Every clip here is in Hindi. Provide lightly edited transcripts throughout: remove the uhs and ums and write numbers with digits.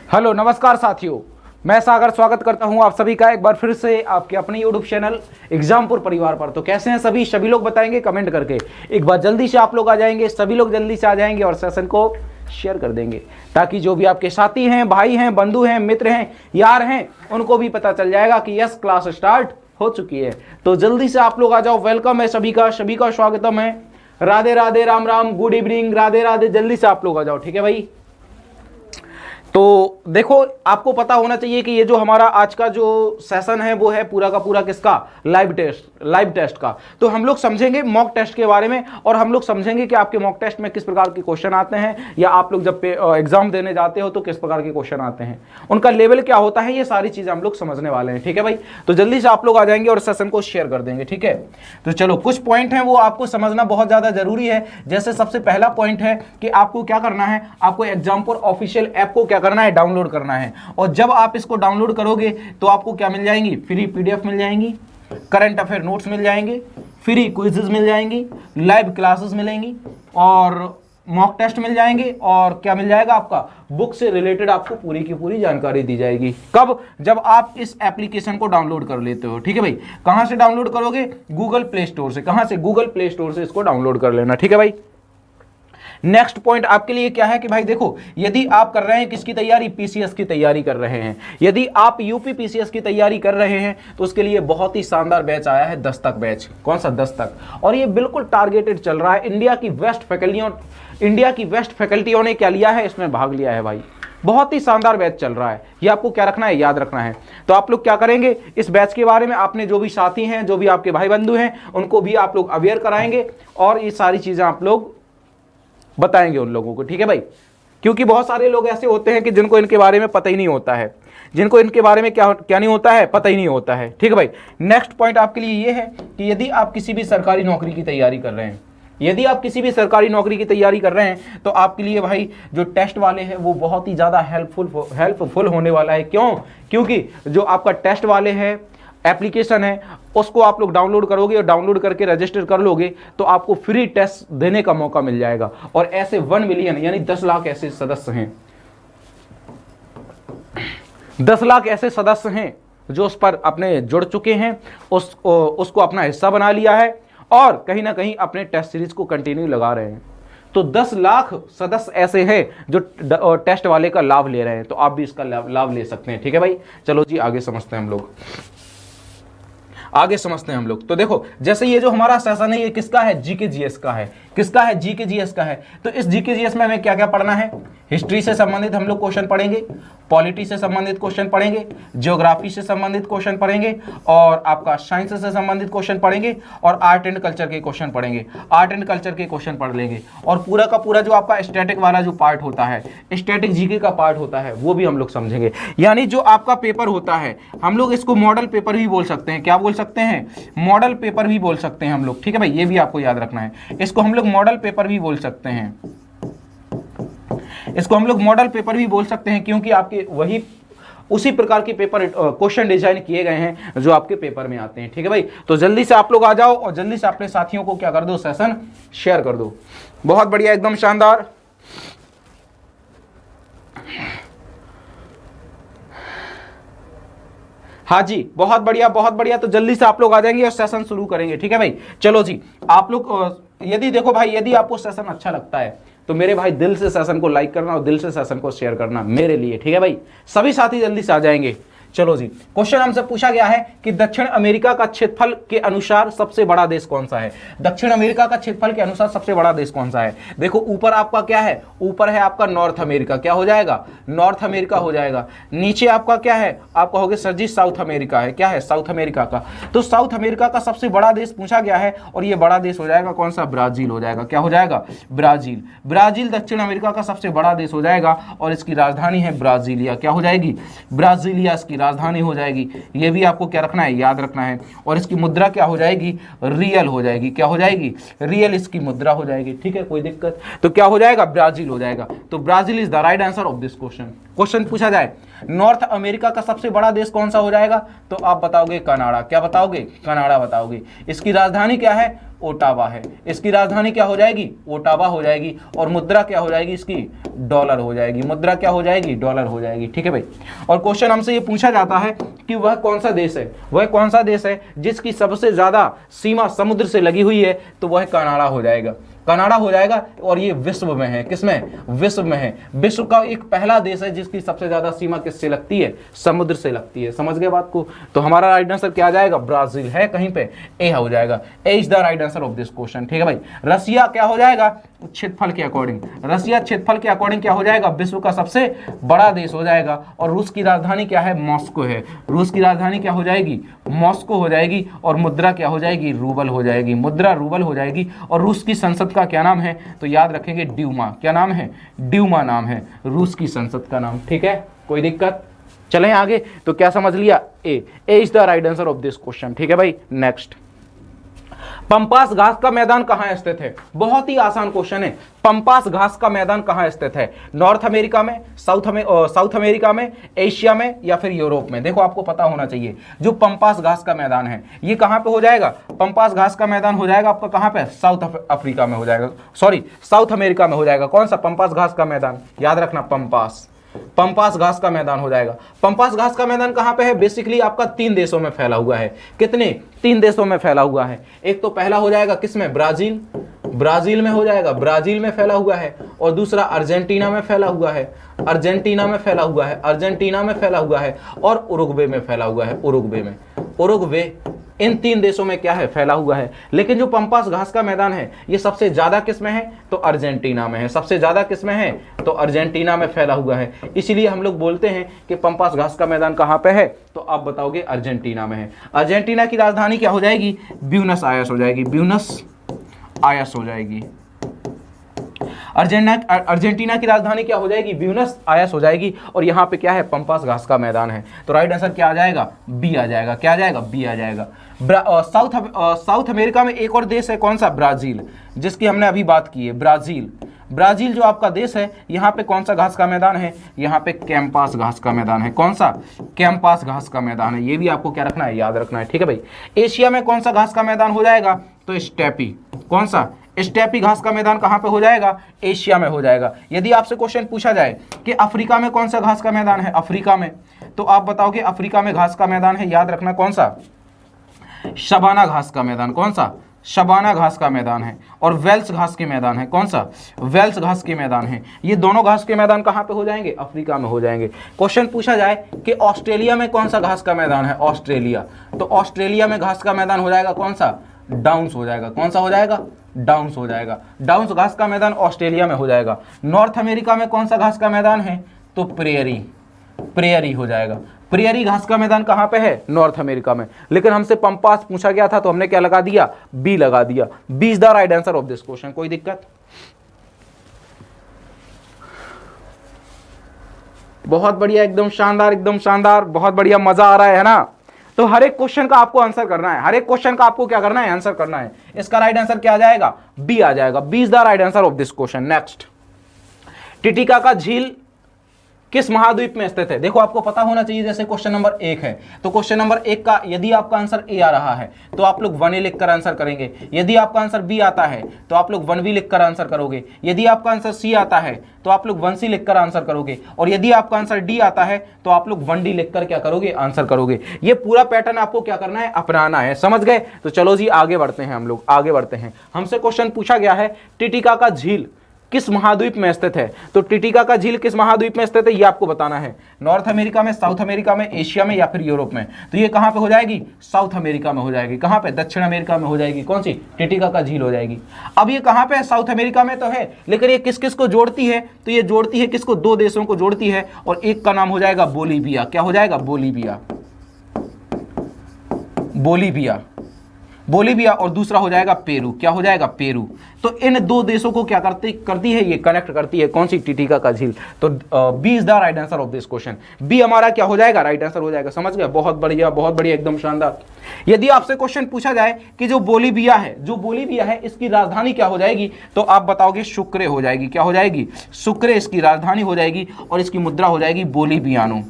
हेलो नमस्कार साथियों, मैं सागर स्वागत करता हूं आप सभी का एक बार फिर से आपके अपने यूट्यूब चैनल एग्जामपुर परिवार पर। तो कैसे हैं सभी लोग बताएंगे कमेंट करके। एक बार जल्दी से आप लोग आ जाएंगे, सभी लोग जल्दी से आ जाएंगे और सेशन को शेयर कर देंगे ताकि जो भी आपके साथी हैं, भाई हैं, बंधु हैं, मित्र हैं, यार हैं, उनको भी पता चल जाएगा कि यस क्लास स्टार्ट हो चुकी है। तो जल्दी से आप लोग आ जाओ। वेलकम है सभी का स्वागतम है। Radhe Radhe, Ram Ram, good evening, Radhe Radhe. जल्दी से आप लोग आ जाओ, ठीक है भाई। तो देखो, आपको पता होना चाहिए कि ये जो हमारा आज का जो सेशन है वो है पूरा का पूरा किसका, लाइव टेस्ट का। तो हम लोग समझेंगे मॉक टेस्ट के बारे में और हम लोग समझेंगे कि आपके मॉक टेस्ट में किस प्रकार के क्वेश्चन आते हैं या आप लोग जब एग्जाम देने जाते हो तो किस प्रकार के क्वेश्चन आते हैं, उनका लेवल क्या होता है, ये सारी चीजें हम लोग समझने वाले हैं, ठीक है भाई। तो जल्दी से आप लोग आ जाएंगे और सेशन को शेयर कर देंगे, ठीक है। तो चलो, कुछ पॉइंट है वो आपको समझना बहुत ज्यादा जरूरी है। जैसे सबसे पहला पॉइंट है कि आपको क्या करना है, आपको एग्जामपुर ऑफिशियल ऐप को क्या करना है, डाउनलोड करना है। और जब आप इसको डाउनलोड करोगे तो आपको क्या मिल जाएंगी, फ्री पीडीएफ मिल जाएंगी, करंट अफेयर नोट्स मिल जाएंगे, फ्री क्विज़ेस मिल जाएंगी, लाइव क्लासेस मिलेंगी और मॉक टेस्ट मिल जाएंगे। और क्या मिल जाएगा, आपका बुक से रिलेटेड आपको पूरी की पूरी जानकारी दी जाएगी। कब, जब आप इस एप्लीकेशन को डाउनलोड कर लेते हो, ठीक है भाई। कहां से डाउनलोड करोगे, गूगल प्ले स्टोर से। कहां से, गूगल प्ले स्टोर से इसको डाउनलोड कर लेना, ठीक है भाई। नेक्स्ट पॉइंट आपके लिए क्या है कि भाई देखो, यदि आप कर रहे हैं किसकी तैयारी, पीसीएस की तैयारी कर रहे हैं, यदि आप यूपी पीसीएस की तैयारी कर रहे हैं तो उसके लिए बहुत ही शानदार बैच आया है, दस्तक बैच। कौन सा, दस्तक। और ये बिल्कुल टारगेटेड चल रहा है। इंडिया की बेस्ट फैकल्टियों ने क्या लिया है, इसमें भाग लिया है भाई। बहुत ही शानदार बैच चल रहा है, ये आपको क्या रखना है, याद रखना है। तो आप लोग क्या करेंगे, इस बैच के बारे में आपने जो भी साथी हैं, जो भी आपके भाई बंधु हैं, उनको भी आप लोग अवेयर कराएंगे और ये सारी चीजें आप लोग बताएंगे उन लोगों को, ठीक है भाई। क्योंकि बहुत सारे लोग ऐसे होते हैं कि जिनको इनके बारे में पता ही नहीं होता है, जिनको इनके बारे में क्या नहीं होता है, पता ही नहीं होता है, ठीक है भाई। नेक्स्ट पॉइंट आपके लिए ये है कि यदि आप किसी भी सरकारी नौकरी की तैयारी कर रहे हैं, यदि आप किसी भी सरकारी नौकरी की तैयारी कर रहे हैं तो आपके लिए भाई जो टेस्ट वाले हैं वो बहुत ही ज़्यादा हेल्पफुल होने वाला है। क्यों, क्योंकि जो आपका टेस्ट वाले हैं एप्लीकेशन है उसको आप लोग डाउनलोड करोगे और डाउनलोड करके रजिस्टर कर लोगे तो आपको फ्री टेस्ट देने का मौका मिल जाएगा। और ऐसे 1 मिलियन यानी 10 लाख ऐसे सदस्य हैं, 10 लाख ऐसे सदस्य हैं जो उस पर अपने जुड़ चुके हैं, उसको अपना हिस्सा बना लिया है और कहीं ना कहीं अपने टेस्ट सीरीज को कंटिन्यू लगा रहे हैं। तो 10 लाख सदस्य ऐसे हैं जो टेस्ट वाले का लाभ ले रहे हैं, तो आप भी इसका लाभ ले सकते हैं, ठीक है भाई। चलो जी, आगे समझते हैं हम लोग। तो देखो, जैसे ये जो हमारा सेशन है ये किसका है, जीके जीएस का है। किसका है, जीके जीएस का है। तो इस जीके जीएस में हमें क्या क्या पढ़ना है, हिस्ट्री से संबंधित हम लोग क्वेश्चन पढ़ेंगे, पॉलिटी से संबंधित क्वेश्चन पढ़ेंगे, ज्योग्राफी से संबंधित क्वेश्चन पढ़ेंगे और आपका साइंस से संबंधित क्वेश्चन पढ़ेंगे और आर्ट एंड कल्चर के क्वेश्चन पढ़ेंगे, आर्ट एंड कल्चर के क्वेश्चन पढ़ लेंगे। और पूरा का पूरा जो आपका स्टैटिक वाला जो पार्ट होता है, स्टैटिक जीके का पार्ट होता है, वो भी हम लोग समझेंगे। यानी जो आपका पेपर होता है, हम लोग इसको मॉडल पेपर भी बोल सकते हैं। क्या बोल सकते हैं, मॉडल पेपर भी बोल सकते हैं हम लोग, ठीक है भाई। ये भी आपको याद रखना है, इसको हम लोग मॉडल पेपर भी बोल सकते हैं, इसको हम लोग मॉडल पेपर भी बोल सकते हैं क्योंकि आपके वही उसी प्रकार के पेपर क्वेश्चन डिजाइन किए गए हैं जो आपके पेपर में आते हैं, ठीक है भाई। तो जल्दी से आप लोग आ जाओ और जल्दी से अपने साथियों को क्या कर दो, सेशन शेयर कर दो। बहुत बढ़िया, एकदम शानदार। हाँ जी, बहुत बढ़िया बहुत बढ़िया। तो जल्दी से आप लोग आ जाएंगे और सेशन शुरू करेंगे, ठीक है भाई। चलो जी, आप लोग यदि देखो भाई, यदि आपको सेशन अच्छा लगता है तो मेरे भाई दिल से सेशन को लाइक करना और दिल से सेशन को शेयर करना मेरे लिए, ठीक है भाई। सभी साथी जल्दी से आ जाएंगे। चलो जी, क्वेश्चन हमसे पूछा गया है कि दक्षिण अमेरिका का क्षेत्रफल के अनुसार सबसे बड़ा देश कौन सा है। दक्षिण अमेरिका का क्षेत्रफल के अनुसार सबसे बड़ा देश कौन सा है। देखो, ऊपर आपका क्या है, ऊपर है आपका नॉर्थ अमेरिका। क्या हो जाएगा, नॉर्थ अमेरिका हो जाएगा। नीचे आपका क्या है, आप कहोगे सर जी साउथ अमेरिका है। क्या है, साउथ अमेरिका का। तो साउथ अमेरिका का सबसे बड़ा देश पूछा गया है और ये बड़ा देश हो जाएगा कौन सा, ब्राजील हो जाएगा। क्या हो जाएगा, ब्राजील। ब्राजील दक्षिण अमेरिका का सबसे बड़ा देश हो जाएगा और इसकी राजधानी है ब्राजीलिया। क्या हो जाएगी, ब्राजीलिया इसकी राजधानी हो जाएगी। ये भी आपको क्या रखना है, याद रखना है। और इसकी मुद्रा क्या हो जाएगी, रियल हो जाएगी। क्या हो जाएगी, रियल इसकी मुद्रा हो जाएगी, ठीक है, कोई दिक्कत। तो क्या हो जाएगा, ब्राजील हो जाएगा। तो Brazil is the right answer of this question. Question पूछा जाए नॉर्थ अमेरिका का सबसे बड़ा देश कौन सा हो जाएगा, तो आप बताओगे कनाडा। क्या बताओगे? कनाडा बताओगे। इसकी राजधानी क्या है? ओटावा है। इसकी राजधानी क्या हो जाएगी? ओटावा हो जाएगी। और मुद्रा क्या हो जाएगी इसकी? डॉलर हो जाएगी। मुद्रा क्या हो जाएगी? डॉलर हो जाएगी। ठीक है भाई। और क्वेश्चन हमसे ये पूछा जाता है कि वह कौन सा देश है, वह कौन सा देश है जिसकी सबसे ज्यादा सीमा समुद्र से लगी हुई है, तो वह कनाडा हो जाएगा। कनाडा हो जाएगा। और ये विश्व में है। किसमें? विश्व में है। विश्व का एक पहला देश है जिसकी सबसे ज्यादा सीमा किससे लगती है? समुद्र से लगती है। समझ गए बात को? तो हमारा राइट आंसर क्या आ जाएगा? ब्राजील है कहीं पे, ए हो जाएगा। A is the right answer of this question. ठीक है भाई। रसिया क्या हो जाएगा? क्षेत्रफल के अकॉर्डिंग, रसिया क्षेत्रफल के अकॉर्डिंग क्या हो जाएगा? विश्व का सबसे बड़ा देश हो जाएगा। और रूस की राजधानी क्या है? मॉस्को है। रूस की राजधानी क्या हो जाएगी? मॉस्को हो जाएगी। और मुद्रा क्या हो जाएगी? रूबल हो जाएगी। मुद्रा रूबल हो जाएगी। और रूस की संसद का क्या नाम है? तो याद रखेंगे ड्यूमा। क्या नाम है? ड्यूमा नाम है रूस की संसद का नाम। ठीक है, कोई दिक्कत? चलें आगे। तो क्या समझ लिया? A is the right answer of this question. ठीक है भाई। नेक्स्ट, पंपास घास का मैदान कहां स्थित है? बहुत ही आसान क्वेश्चन है। पंपास घास का मैदान कहां स्थित है? नॉर्थ अमेरिका में, साउथ अमेरिका में, एशिया में, या फिर यूरोप में? देखो आपको पता होना चाहिए जो पंपास घास का मैदान है ये कहां पे हो जाएगा? पंपास घास का मैदान हो जाएगा आपका कहां पे? साउथ अफ्रीका में हो जाएगा, सॉरी साउथ अमेरिका में हो जाएगा। कौन सा? पंपास घास का मैदान। याद रखना, पंपास घास का मैदान हो जाएगा। पंपास घास का मैदान कहां पे है? बेसिकली आपका 3 देशों में फैला हुआ है। कितने? 3 देशों में फैला हुआ है। एक तो पहला हो जाएगा किसमें? ब्राजील में हो जाएगा, ब्राजील में फैला हुआ है। और दूसरा अर्जेंटीना में फैला हुआ है, अर्जेंटीना में फैला हुआ है। और उरुग्वे में फैला हुआ है, उरुग्वे। इन 3 देशों में क्या है? फैला हुआ है। लेकिन जो पंपास घास का मैदान है ये सबसे ज्यादा किस में है? तो अर्जेंटीना में है। सबसे ज्यादा किस में है? तो अर्जेंटीना में फैला हुआ है। इसीलिए हम लोग बोलते हैं कि पंपास घास का मैदान कहां पे है? तो आप बताओगे अर्जेंटीना में है। अर्जेंटीना की राजधानी क्या हो जाएगी? ब्यूनस आयर्स हो जाएगी। ब्यूनस आयर्स हो जाएगी। अर्जेंटीना की राजधानी क्या हो जाएगी? ब्यूनस आयर्स हो जाएगी। और यहाँ पे क्या है? पंपास घास का मैदान है। तो राइट आंसर क्या आ जाएगा? बी आ जाएगा। क्या आ जाएगा? बी आ जाएगा। साउथ अमेरिका में एक और देश है। कौन सा? ब्राजील, जिसकी हमने अभी बात की है। ब्राजील जो आपका देश है, यहाँ पे कौन सा घास का मैदान है? यहाँ पे कैंपास घास का मैदान है। कौन सा? कैंपास घास का मैदान है। ये भी आपको क्या रखना है? याद रखना है। ठीक है भाई। एशिया में कौन सा घास का मैदान हो जाएगा? तो स्टेपी। कौन सा? स्टेपी घास का मैदान कहां पे हो जाएगा? एशिया में हो जाएगा। यदि आपसे क्वेश्चन पूछा जाए कि अफ्रीका में कौन सा घास का मैदान है? अफ्रीका में, तो आप बताओगे अफ्रीका में घास का मैदान है। याद रखना कौन सा? शबाना घास का मैदान। कौन सा? शबाना घास का मैदान है। और वेल्स घास के मैदान है। कौन सा? वेल्स घास के मैदान है। ये दोनों घास के मैदान कहां पे हो जाएंगे? अफ्रीका में हो जाएंगे। क्वेश्चन पूछा जाए कि ऑस्ट्रेलिया में कौन सा घास का मैदान है? ऑस्ट्रेलिया, तो ऑस्ट्रेलिया में घास का मैदान हो जाएगा कौन सा? डाउन्स हो जाएगा। कौन सा हो जाएगा? डाउन्स हो जाएगा। डाउन्स घास का मैदान ऑस्ट्रेलिया में हो जाएगा। नॉर्थ अमेरिका में कौन सा घास का मैदान है? तो प्रेयरी हो जाएगा। प्रेयरी घास का मैदान कहां पे है? नॉर्थ अमेरिका में। लेकिन हमसे पंपास पूछा गया था तो हमने क्या लगा दिया? बी लगा दिया। B is the right answer of this question. कोई दिक्कत? बहुत बढ़िया, एकदम शानदार, बहुत बढ़िया, मजा आ रहा है ना? तो हर एक क्वेश्चन का आपको आंसर करना है। हर एक क्वेश्चन का आपको क्या करना है? आंसर करना है। इसका राइट आंसर क्या आ जाएगा? बी आ जाएगा। B is the right answer of this question. Next, Titicaca झील किस महाद्वीप में स्थित है? देखो आपको पता होना चाहिए। जैसे क्वेश्चन नंबर 1 है तो क्वेश्चन नंबर 1 का यदि आपका आंसर ए आ रहा है तो आप लोग 1A लिखकर आंसर करेंगे। यदि आपका आंसर बी आता है तो आप लोग 1B लिखकर आंसर करोगे। यदि आपका आंसर सी आता है तो आप लोग 1C लिखकर आंसर करोगे। और यदि आपका आंसर डी आता है तो आप लोग 1D लिखकर क्या करोगे? आंसर करोगे। ये पूरा पैटर्न आपको क्या करना है? अपनाना है। समझ गए? तो चलो जी आगे बढ़ते हैं। हम लोग आगे बढ़ते हैं। हमसे क्वेश्चन पूछा गया है टिटिकाका झील किस महाद्वीप में स्थित है? तो टिटिकाका झील किस महाद्वीप में स्थित है ये आपको बताना है। नॉर्थ अमेरिका में, साउथ अमेरिका में, एशिया में, या फिर यूरोप में? तो ये कहां पे हो जाएगी? साउथ अमेरिका में हो जाएगी। कहां पे? दक्षिण अमेरिका में हो जाएगी। कौन सी? टिटिकाका झील हो जाएगी। अब ये कहां पे है? साउथ अमेरिका में तो है, लेकिन ये किस किस को जोड़ती है? तो ये जोड़ती है किसको? 2 देशों को जोड़ती है। और एक का नाम हो जाएगा बोलीविया। क्या हो जाएगा? बोलीविया। बोलीविया और दूसरा हो जाएगा पेरू। क्या हो जाएगा? पेरू। तो इन दो देशों को क्या करती है ये? कनेक्ट करती है। कौन सी? टिटिका का झील। तो B is the right answer of this question. B हमारा क्या हो जाएगा? राइट आंसर हो जाएगा। समझ गए? बहुत बढ़िया, बहुत बढ़िया, एकदम शानदार। यदि आपसे क्वेश्चन पूछा जाए कि जो बोलीविया है इसकी राजधानी क्या हो जाएगी, तो आप बताओगे सुक्रे हो जाएगी। क्या हो जाएगी? सुक्रे इसकी राजधानी हो जाएगी और इसकी मुद्रा हो जाएगी बोलीवियानो।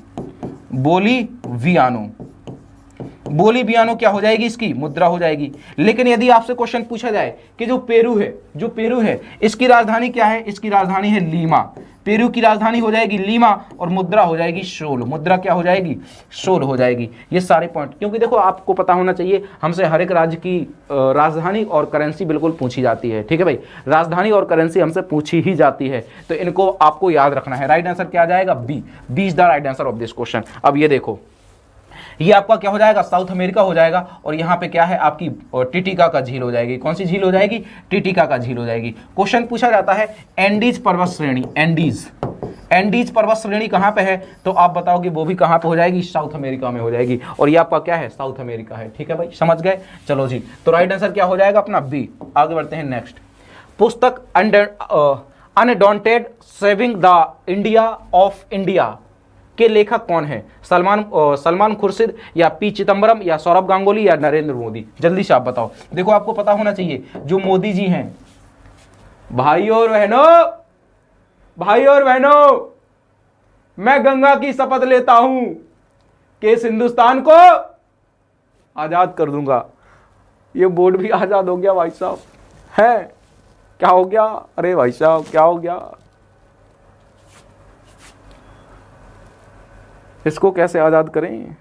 बोलीवियानो क्या हो जाएगी? इसकी मुद्रा हो जाएगी। लेकिन यदि आपसे क्वेश्चन पूछा जाए कि जो पेरू है इसकी राजधानी क्या है? इसकी राजधानी है लीमा। पेरू की राजधानी हो जाएगी लीमा और मुद्रा हो जाएगी सोल। मुद्रा क्या हो जाएगी? सोल हो जाएगी। ये सारे पॉइंट, क्योंकि देखो आपको पता होना चाहिए, हमसे हर एक राज्य की राजधानी और करेंसी बिल्कुल पूछी जाती है। ठीक है भाई, राजधानी और करेंसी हमसे पूछी ही जाती है, तो इनको आपको याद रखना है। राइट आंसर क्या आ जाएगा? B. B is the right answer of this question. अब ये देखो, ये आपका क्या हो जाएगा? साउथ अमेरिका हो जाएगा। और यहाँ पे क्या है? आपकी टिटिका का झील हो जाएगी। कौन सी झील हो जाएगी? टिटिका का झील हो जाएगी। क्वेश्चन पूछा जाता है एंडीज पर्वत श्रेणी। एंडीज पर्वत श्रेणी कहाँ पे है? तो आप बताओगे वो भी कहाँ पे हो जाएगी? साउथ अमेरिका में हो जाएगी। और ये आपका क्या है? साउथ अमेरिका है। ठीक है भाई, समझ गए? चलो जी, तो राइट आंसर क्या हो जाएगा अपना? बी। आगे बढ़ते हैं नेक्स्ट। पुस्तक undaunted saving the India of India के लेखक कौन है? सलमान खुर्शीद या पी चिदम्बरम या सौरभ गांगुली या नरेंद्र मोदी? जल्दी से आप बताओ। देखो आपको पता होना चाहिए, जो मोदी जी हैं, भाई और बहनों, मैं गंगा की शपथ लेता हूं कि इस हिंदुस्तान को आजाद कर दूंगा। ये बोर्ड भी आजाद हो गया भाई साहब। है क्या हो गया? अरे भाई साहब क्या हो गया? इसको कैसे आजाद करें?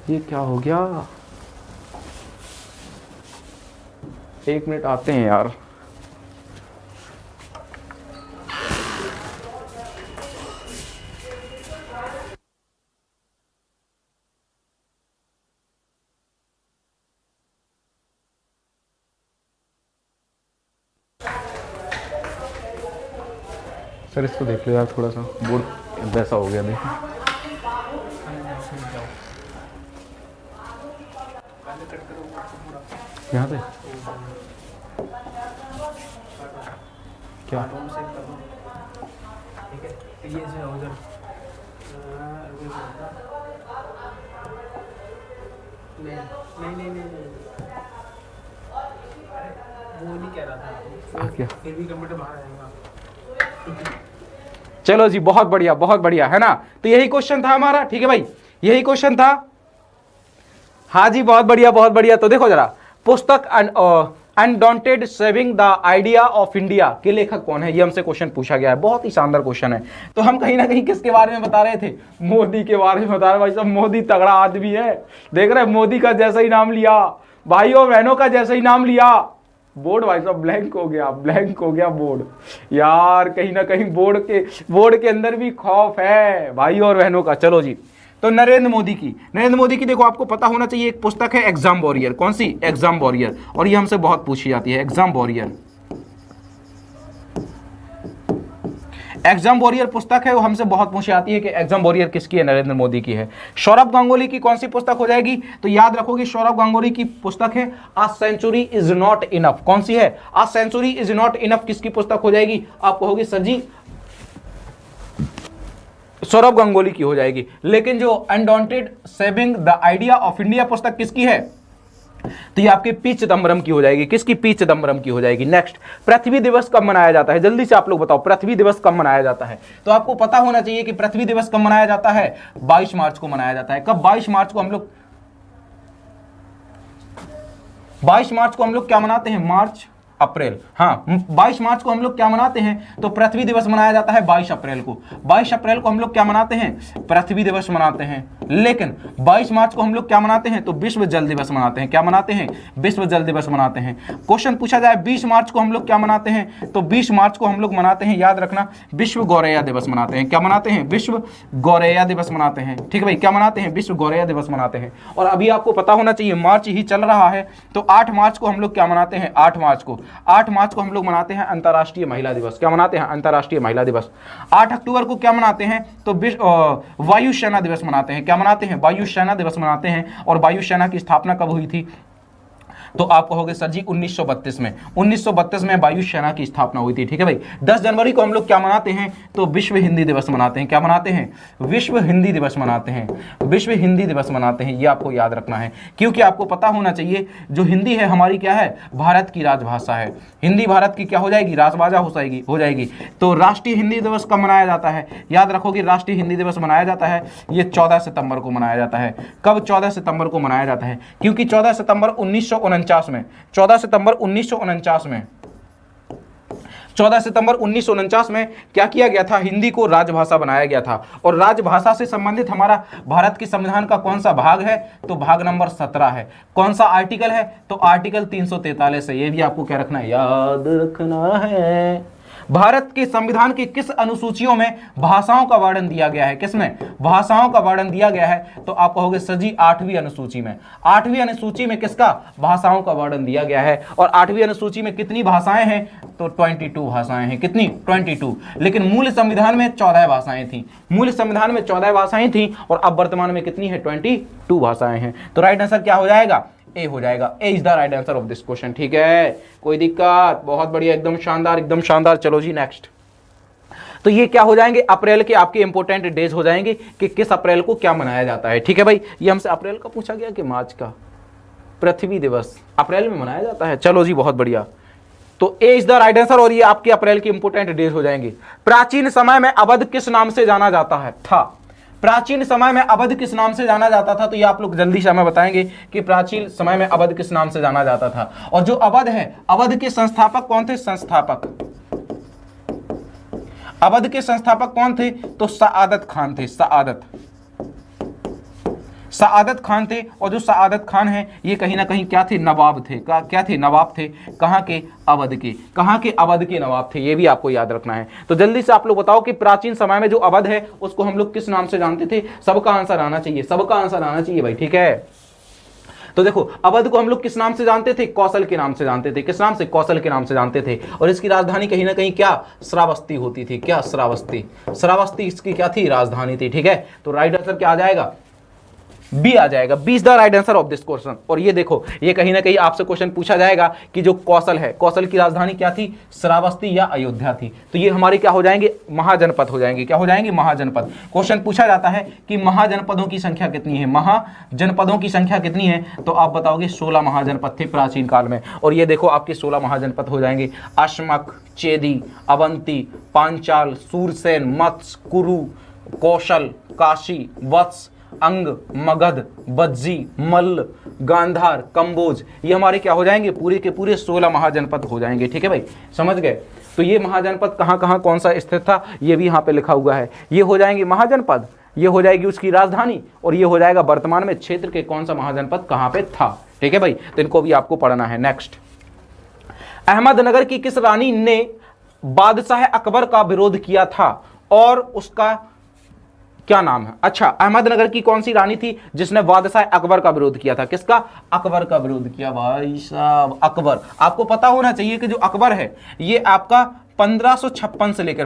ये क्या हो गया? एक मिनट, आते हैं यार। सर इसको देख लो यार, थोड़ा सा बोर्ड वैसा हो गया। देखो यहाँ पे क्या? नहीं वो नहीं कह रहा था। क्या? फिर भी कंप्यूटर बाहर आएगा। चलो जी, बहुत बढ़िया, बहुत बढ़िया, है ना? तो यही क्वेश्चन था हमारा। ठीक है भाई, यही क्वेश्चन था। हाँ जी, बहुत बढ़िया, बहुत बढ़िया। तो देखो जरा, पुस्तक undaunted saving the idea of India के लेखक कौन है? ये हमसे क्वेश्चन पूछा गया है। बहुत ही शानदार क्वेश्चन है। तो हम कहीं ना कहीं किसके बारे में बता रहे थे? मोदी के बारे में बता रहे। भाई साहब, मोदी तगड़ा आदमी है। देख रहे हैं, मोदी का जैसा ही नाम लिया, भाइयों बहनों का जैसा ही नाम लिया, बोर्ड भाई साहब ब्लैंक हो गया बोर्ड। यार कहीं ना कहीं बोर्ड के अंदर भी खौफ है भाई और बहनों का। चलो जी, तो नरेंद्र मोदी की देखो आपको पता होना चाहिए, एक पुस्तक है एग्जाम वॉरियर। कौन सी? Exam warrior. और ये हमसे बहुत पूछी जाती है, एग्जाम वॉरियर। एग्जाम वॉरियर पुस्तक है, वो हमसे बहुत पूछी जाती है कि एग्जाम वॉरियर किसकी है? नरेंद्र मोदी की है। सौरभ गांगुली की कौन सी पुस्तक हो जाएगी? तो याद रखोगे, सौरभ गांगुली की पुस्तक है a century is not enough. कौन सी है? A century is not enough किसकी पुस्तक हो जाएगी? आप कहोगे सर जी सौरभ गांगुली की हो जाएगी। लेकिन जो undaunted saving the idea of India पुस्तक किसकी है? तो ये आपके पी चिदम्बरम की हो जाएगी। किसकी? पी चिदम्बरम की हो जाएगी। नेक्स्ट, पृथ्वी दिवस कब मनाया जाता है? जल्दी से आप लोग बताओ, पृथ्वी दिवस कब मनाया जाता है? तो आपको पता होना चाहिए कि पृथ्वी दिवस कब मनाया जाता है? 22 मार्च को मनाया जाता है। कब? 22 मार्च को हम लोग 22 मार्च को हम लोग क्या मनाते हैं? मार्च अप्रैल। हाँ, 22 मार्च को हम लोग क्या मनाते हैं? तो पृथ्वी दिवस मनाया जाता है 22 अप्रैल को। 22 अप्रैल को हम लोग क्या मनाते हैं? पृथ्वी दिवस मनाते हैं। लेकिन 22 मार्च को हम लोग क्या मनाते हैं? तो विश्व जल दिवस मनाते हैं। क्या मनाते हैं? विश्व जल दिवस मनाते हैं। क्वेश्चन पूछा जाए 20 मार्च को हम लोग क्या मनाते हैं? तो 20 मार्च को हम लोग मनाते हैं, याद रखना, विश्व गौरैया दिवस मनाते हैं। क्या मनाते हैं? विश्व गौरैया दिवस मनाते हैं। ठीक है भाई, क्या मनाते हैं? विश्व गौरैया दिवस मनाते हैं। और अभी आपको पता होना चाहिए, मार्च ही चल रहा है, तो 8 मार्च को हम लोग क्या मनाते हैं? 8 मार्च को 8 मार्च को हम लोग मनाते हैं अंतर्राष्ट्रीय महिला दिवस। क्या मनाते हैं? अंतर्राष्ट्रीय महिला दिवस। 8 अक्टूबर को क्या मनाते हैं? तो वायुसेना दिवस मनाते हैं। क्या मनाते हैं? वायुसेना दिवस मनाते हैं। और वायुसेना की स्थापना कब हुई थी? तो आप कहोगे सर जी 1932 में। 1932 में वायुसेना की स्थापना हुई थी। ठीक है भाई। 10 जनवरी को हम लोग क्या मनाते हैं? तो विश्व हिंदी दिवस मनाते हैं। क्या मनाते हैं? विश्व हिंदी दिवस मनाते हैं। विश्व हिंदी दिवस मनाते हैं, ये आपको याद रखना है, क्योंकि आपको पता होना चाहिए जो हिंदी है हमारी क्या है? भारत की राजभाषा है। हिंदी भारत की क्या हो जाएगी? राजभाषा हो जाएगी। तो राष्ट्रीय हिंदी दिवस कब मनाया जाता है? याद रखोगे राष्ट्रीय हिंदी दिवस मनाया जाता है ये 14 सितंबर को मनाया जाता है। कब? 14 सितंबर को मनाया जाता है, क्योंकि 14 सितंबर 1949 में 14 सितंबर 1949 में 14 सितंबर 1949 में क्या किया गया था? हिंदी को राजभाषा बनाया गया था। और राजभाषा से संबंधित हमारा भारत के संविधान का कौन सा भाग है? तो भाग नंबर 17 है। कौन सा आर्टिकल है? तो आर्टिकल 343 है। ये भी आपको क्या रखना है? याद रखना है। भारत के संविधान के किस अनुसूचियों में भाषाओं का वर्णन दिया गया है? किसमें भाषाओं का वर्णन दिया गया है? तो आप कहोगे सर जी 8वीं अनुसूची में। 8वीं अनुसूची में किसका? भाषाओं का वर्णन दिया गया है। और 8वीं अनुसूची में कितनी भाषाएं हैं? तो 22 भाषाएं हैं। कितनी? 22। लेकिन मूल संविधान में 14 भाषाएं थी। मूल संविधान में 14 भाषाएं थी और अब वर्तमान में कितनी है? 22 भाषाएं हैं। तो राइट आंसर क्या हो जाएगा? ए हो जाएगा। A is the right answer of this question. ठीक है, कोई दिक्कत? बहुत बढ़िया, एकदम शानदार, एकदम शानदार। चलो जी नेक्स्ट। तो ये क्या हो जाएंगे? अप्रैल के आपके इंपोर्टेंट डेज हो जाएंगे कि किस अप्रैल को क्या मनाया जाता है। ठीक है भाई, ये हमसे अप्रैल का पूछा गया कि मार्च का? पृथ्वी दिवस अप्रैल में मनाया जाता है। चलो जी बहुत बढ़िया। तो ए इज द राइट आंसर और ये आपके अप्रैल के इंपोर्टेंट डेज हो जाएंगे। प्राचीन समय में अवध किस नाम से जाना जाता है था? प्राचीन समय में अवध किस नाम से जाना जाता था? तो ये आप लोग जल्दी से हमें बताएंगे कि प्राचीन समय में अवध किस नाम से जाना जाता था। और जो अवध है, अवध के संस्थापक कौन थे? अवध के संस्थापक कौन थे? तो सआदत खान थे। सआदत खान थे। और जो सआदत खान है ये कहीं ना कहीं क्या थे? नवाब थे। क्या थे? नवाब थे। कहाँ के? अवध के। कहाँ के? अवध के नवाब थे। ये भी आपको याद रखना है। तो जल्दी से आप लोग बताओ कि प्राचीन समय में जो अवध है उसको हम लोग किस नाम से जानते थे? सबका आंसर आना चाहिए, सबका आंसर आना चाहिए भाई। ठीक है, तो देखो अवध को हम लोग किस नाम से जानते थे? कौशल के नाम से जानते थे। किस नाम से? कौशल के नाम से जानते थे। और इसकी राजधानी कहीं ना कहीं क्या? श्रावस्ती होती थी। क्या? श्रावस्ती इसकी क्या थी? राजधानी थी। ठीक है, तो राइट आंसर क्या आ जाएगा? बी आ जाएगा। B is the right answer of this question. और ये देखो, ये कहीं ना कहीं आपसे क्वेश्चन पूछा जाएगा कि जो कौशल है, कौशल की राजधानी क्या थी? श्रावस्ती या अयोध्या थी। तो ये हमारे क्या हो जाएंगे? महाजनपद हो जाएंगे। क्या हो जाएंगे? महाजनपद। क्वेश्चन पूछा जाता है कि महाजनपदों की संख्या कितनी है? महाजनपदों की संख्या कितनी है? तो आप बताओगे 16 महाजनपद थे प्राचीन काल में। और ये देखो आपके 16 महाजनपद हो जाएंगे। अश्मक, चेदी, अवंती, पांचाल, सूरसेन, मत्स्य, कुरु, कौशल, काशी, वत्स, अंग, मगध, बज्जी, मल्ल, गांधार, कंबोज, ये हमारे क्या हो जाएंगे? पूरे के पूरे 16 महाजनपद हो जाएंगे। ठीक है भाई, समझ गए? तो ये महाजनपद कहाँ कहाँ कौन सा स्थित था ये भी यहाँ पे लिखा हुआ है। ये हो जाएंगे महाजनपद, ये हो जाएगी उसकी राजधानी, और ये हो जाएगा वर्तमान में क्षेत्र के कौन सा महाजनपद कहाँ पे था। ठीक है भाई, तो इनको भी आपको पढ़ना है। नेक्स्ट, अहमदनगर की किस रानी ने बादशाह अकबर का विरोध किया था और उसका क्या नाम है? अच्छा, अहमदनगर की कौन सी रानी थी जिसने बादशाह अकबर का विरोध किया था? किसका? अकबर का विरोध किया भाई साहब, अकबर। आपको पता होना चाहिए कि जो अकबर है ये आपका 1556 से लेकर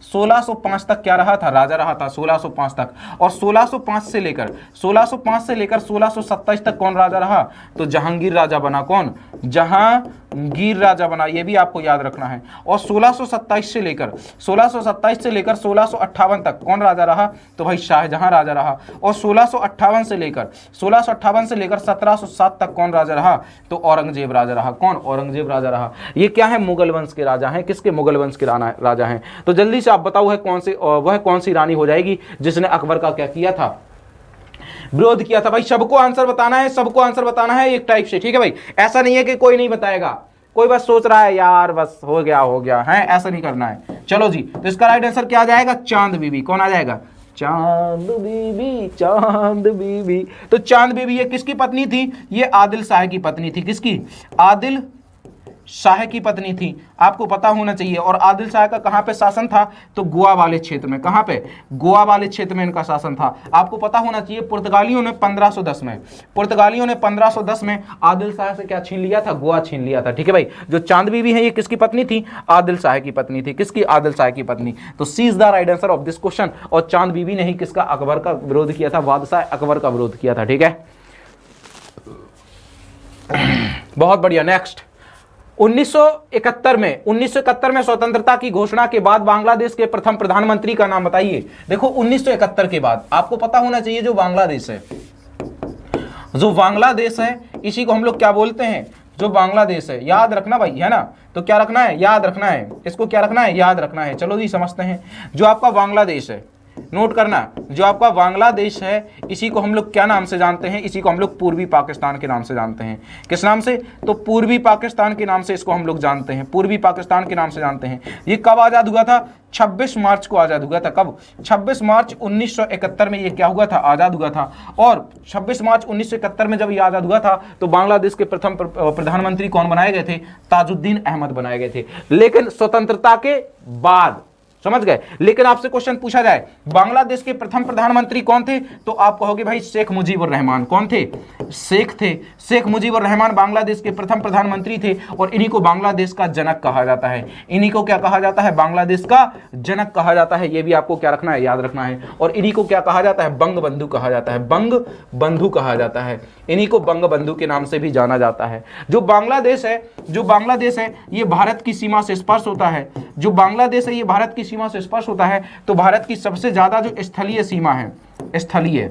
1605 तक क्या रहा था? राजा रहा था 1605 तक। और 1605 से लेकर 1627 तक कौन राजा रहा? तो जहांगीर राजा बना। कौन? जहांगीर राजा बना। ये भी आपको याद रखना है। और 1627 से लेकर 1658 तक कौन राजा रहा? तो भाई शाहजहां राजा रहा। और 1658 से लेकर 1707 तक कौन राजा रहा? तो औरंगजेब राजा रहा। कौन? औरंगजेब राजा रहा। ये क्या है? मुगल वंश के राजा हैं। किसके? मुगल वंश के राजा हैं। तो जल्दी से आप बताओ है कौन सी, वह कौन सी रानी हो जाएगी जिसने अकबर का क्या किया था? विरोध किया था। भाई सबको आंसर बताना है, सबको आंसर बताना है एक टाइप से। ठीक है भाई, ऐसा नहीं है कि कोई नहीं बताएगा, कोई बस सोच रहा है यार बस हो गया है, ऐसा नहीं करना है। चलो जी, तो इसका राइट आंसर क्या आ जाएगा? चांद बीबी। कौन आ जाएगा? चांद बीबी, चांद बीबी। तो चांद बीबी ये किसकी पत्नी थी? ये आदिल शाह की पत्नी थी। किसकी? आदिल शाह की पत्नी थी, आपको पता होना चाहिए। और आदिल शाह का कहां पे शासन था, तो गोवा वाले क्षेत्र में। कहां पे? गोवा वाले क्षेत्र में इनका शासन था। आपको पता होना चाहिए पुर्तगालियों ने 1510 में आदिल शाह से क्या छीन लिया था? गोवा छीन लिया था। ठीक है भाई, जो चांद बीबी है ये किसकी पत्नी थी? आदिल शाह की पत्नी थी। किसकी? आदिल शाह की पत्नी। तो C is the right answer of this question. और चांद बीबी ने ही किसका? अकबर का विरोध किया था, बादशाह अकबर का विरोध किया था। ठीक है, बहुत बढ़िया। नेक्स्ट, 1971 में स्वतंत्रता की घोषणा के बाद बांग्लादेश के प्रथम प्रधानमंत्री का नाम बताइए। देखो 1971 के बाद आपको पता होना चाहिए जो बांग्लादेश है, इसी को हम लोग क्या बोलते हैं? जो बांग्लादेश है, याद रखना भाई, है ना। तो क्या रखना है? याद रखना है। इसको क्या रखना है? याद रखना है। चलो जी समझते हैं। जो आपका बांग्लादेश है, नोट करना, जो आपका बांग्लादेश है इसी को हम लोग क्या नाम से जानते हैं? इसी को हम लोग पूर्वी पाकिस्तान के नाम से जानते हैं। किस नाम से? तो पूर्वी पाकिस्तान के नाम से इसको हम लोग जानते हैं, पूर्वी पाकिस्तान के नाम से जानते हैं। ये कब आजाद हुआ था? 26 मार्च को आजाद हुआ था। कब? 26 मार्च 1971 में ये क्या हुआ था? आजाद हुआ था। और 26 मार्च 1971 में जब ये आजाद हुआ था तो बांग्लादेश के प्रथम प्रधानमंत्री कौन बनाए गए थे? ताजुद्दीन अहमद बनाए गए थे। लेकिन स्वतंत्रता के बाद, समझ गए। लेकिन आपसे क्वेश्चन पूछा जाए बांग्लादेश के प्रथम प्रधानमंत्री कौन थे, तो आप कहोगे भाई शेख मुजीबुर रहमान। कौन थे? शेख थे। शेख मुजीबुर रहमान बांग्लादेश के प्रथम प्रधानमंत्री थे। और इन्हीं को बांग्लादेश का जनक कहा जाता है। इन्हीं को क्या कहा जाता है? बांग्लादेश का जनक कहा जाता है। ये भी आपको क्या रखना है? याद रखना है। और इन्हीं को क्या कहा जाता है? बंग बंधु कहा जाता है। बंग बंधु कहा जाता है। इन्हीं को बंग बंधु के नाम से भी जाना जाता है। जो बांग्लादेश है ये भारत की सीमा से स्पर्श होता है। जो बांग्लादेश है ये भारत की सीमा से स्पर्श होता है। तो भारत की सबसे ज्यादा जो स्थलीय सीमा है, स्थलीय,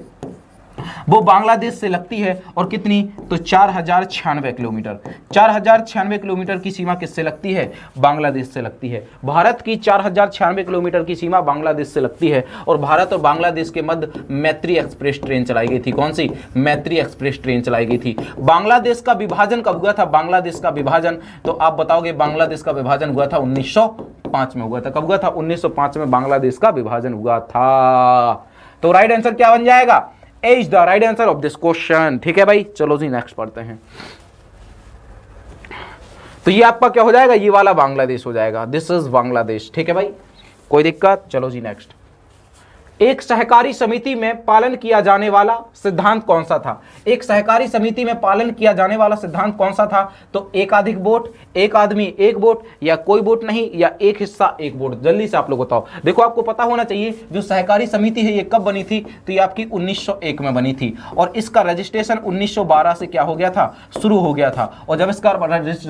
वो बांग्लादेश से लगती है। और कितनी? तो 4096 किलोमीटर। 4096 किलोमीटर की सीमा किससे लगती है? बांग्लादेश से लगती है। भारत की 4096 किलोमीटर की सीमा बांग्लादेश से लगती है। और भारत और बांग्लादेश के मध्य मैत्री एक्सप्रेस ट्रेन चलाई गई थी। कौन सी? मैत्री एक्सप्रेस ट्रेन चलाई गई थी। बांग्लादेश का विभाजन कब हुआ था? बांग्लादेश का विभाजन, तो आप बताओगे बांग्लादेश का विभाजन हुआ था 1905 में हुआ था। कब हुआ था? 1905 में बांग्लादेश का विभाजन हुआ था। तो राइट आंसर क्या बन जाएगा? A is the right answer of this question। ठीक है भाई, चलो जी नेक्स्ट पढ़ते हैं। तो ये आपका क्या हो जाएगा? ये वाला बांग्लादेश हो जाएगा। This is Bangladesh. ठीक है भाई, कोई दिक्कत? चलो जी नेक्स्ट। एक सहकारी समिति में पालन किया जाने वाला सिद्धांत कौन सा था? एक सहकारी समिति में पालन किया जाने वाला सिद्धांत कौन सा था? तो एकाधिक वोट, एक आदमी एक वोट, या कोई वोट नहीं, या एक हिस्सा एक वोट। जल्दी से आप लोग बताओ। देखो आपको पता होना चाहिए जो सहकारी समिति है ये कब बनी थी, तो ये आपकी 1901 में बनी थी। और इसका रजिस्ट्रेशन 1912 से क्या हो गया था? शुरू हो गया था। और जब इसका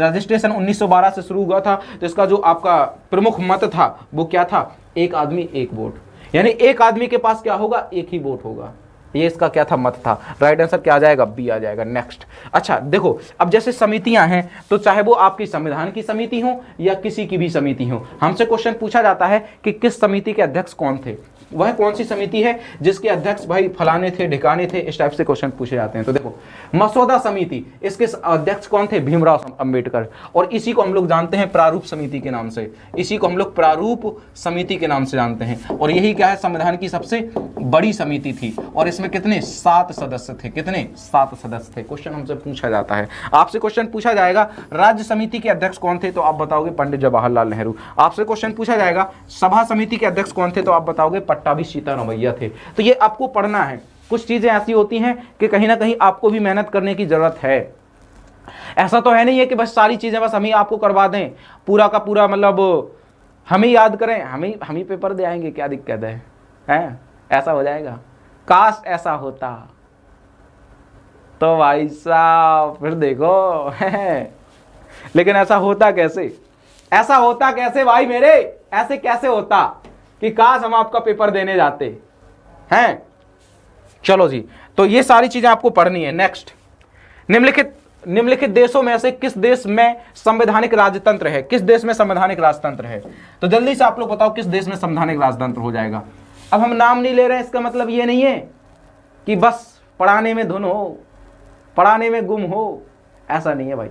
रजिस्ट्रेशन 1912 से शुरू हुआ था तो इसका जो आपका प्रमुख मत था वो क्या था? एक आदमी एक वोट। यानी एक आदमी के पास क्या होगा? एक ही वोट होगा। ये इसका क्या था? मत था। राइट आंसर क्या आ जाएगा? बी आ जाएगा। नेक्स्ट। अच्छा देखो, अब जैसे समितियां हैं तो चाहे वो आपकी संविधान की समिति हो या किसी की भी समिति हो, हमसे क्वेश्चन पूछा जाता है कि किस समिति के अध्यक्ष कौन थे, वह कौन सी समिति है जिसके अध्यक्ष भाई फलाने थे, ढिकाने थे, इस टाइप से क्वेश्चन पूछे जाते हैं। तो देखो मसौदा समिति, इसके अध्यक्ष कौन थे? भीमराव अंबेडकर। और इसी को हम लोग जानते हैं प्रारूप समिति के नाम से। इसी को हम लोग प्रारूप समिति के नाम से जानते हैं। और यही क्या है? संविधान की सबसे बड़ी समिति थी। और इसमें कितने? 7 सदस्य थे। कितने? 7 सदस्य थे। क्वेश्चन हमसे पूछा जाता है। आपसे क्वेश्चन पूछा जाएगा राज्य समिति के अध्यक्ष कौन थे, तो आप बताओगे पंडित जवाहरलाल नेहरू। आपसे क्वेश्चन पूछा जाएगा सभा समिति के अध्यक्ष कौन थे, तो आप बताओगे पट्टाभी सीतारामैया थे। तो ये आपको पढ़ना है। कुछ चीजें ऐसी होती हैं कि कहीं ना कहीं आपको भी मेहनत करने की जरूरत है। ऐसा तो है नहीं है कि बस सारी चीजें बस हम ही आपको करवा दें, पूरा का पूरा मतलब हम ही याद करें, हम ही पेपर दे आएंगे, क्या दिक्कत है? हैं? ऐसा हो जाएगा? काश ऐसा होता तो भाई साहब फिर देखो लेकिन ऐसा होता कैसे? ऐसा होता कैसे भाई मेरे? ऐसे कैसे होता कि काश हम आपका पेपर देने जाते हैं? चलो जी, तो ये सारी चीजें आपको पढ़नी है। नेक्स्ट, निम्नलिखित देशों में से किस देश में संवैधानिक राजतंत्र है? किस देश में संवैधानिक राजतंत्र है? तो जल्दी से आप लोग बताओ किस देश में संवैधानिक राजतंत्र हो जाएगा। अब हम नाम नहीं ले रहे हैं, इसका मतलब ये नहीं है कि बस पढ़ाने में धुन हो, पढ़ाने में गुम हो, ऐसा नहीं है भाई।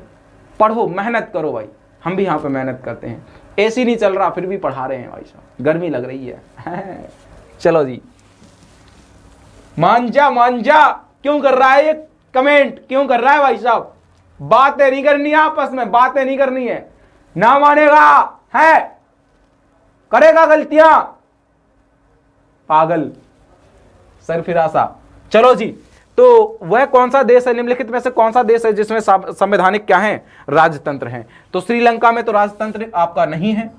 पढ़ो, मेहनत करो भाई। हम भी यहाँ पे मेहनत करते हैं। एसी नहीं चल रहा फिर भी पढ़ा रहे हैं भाई साहब, गर्मी लग रही है चलो जी, मांझा क्यों कर रहा है ये कमेंट, क्यों कर रहा है भाई साहब? बातें नहीं करनी है, आपस में बातें नहीं करनी है, ना मानेगा है, करेगा गलतियां, पागल सरफिरासा। चलो जी, तो वह कौन सा देश है, निम्नलिखित में से कौन सा देश है जिसमें संवैधानिक क्या है, राजतंत्र है? तो श्रीलंका में तो राजतंत्र आपका नहीं है,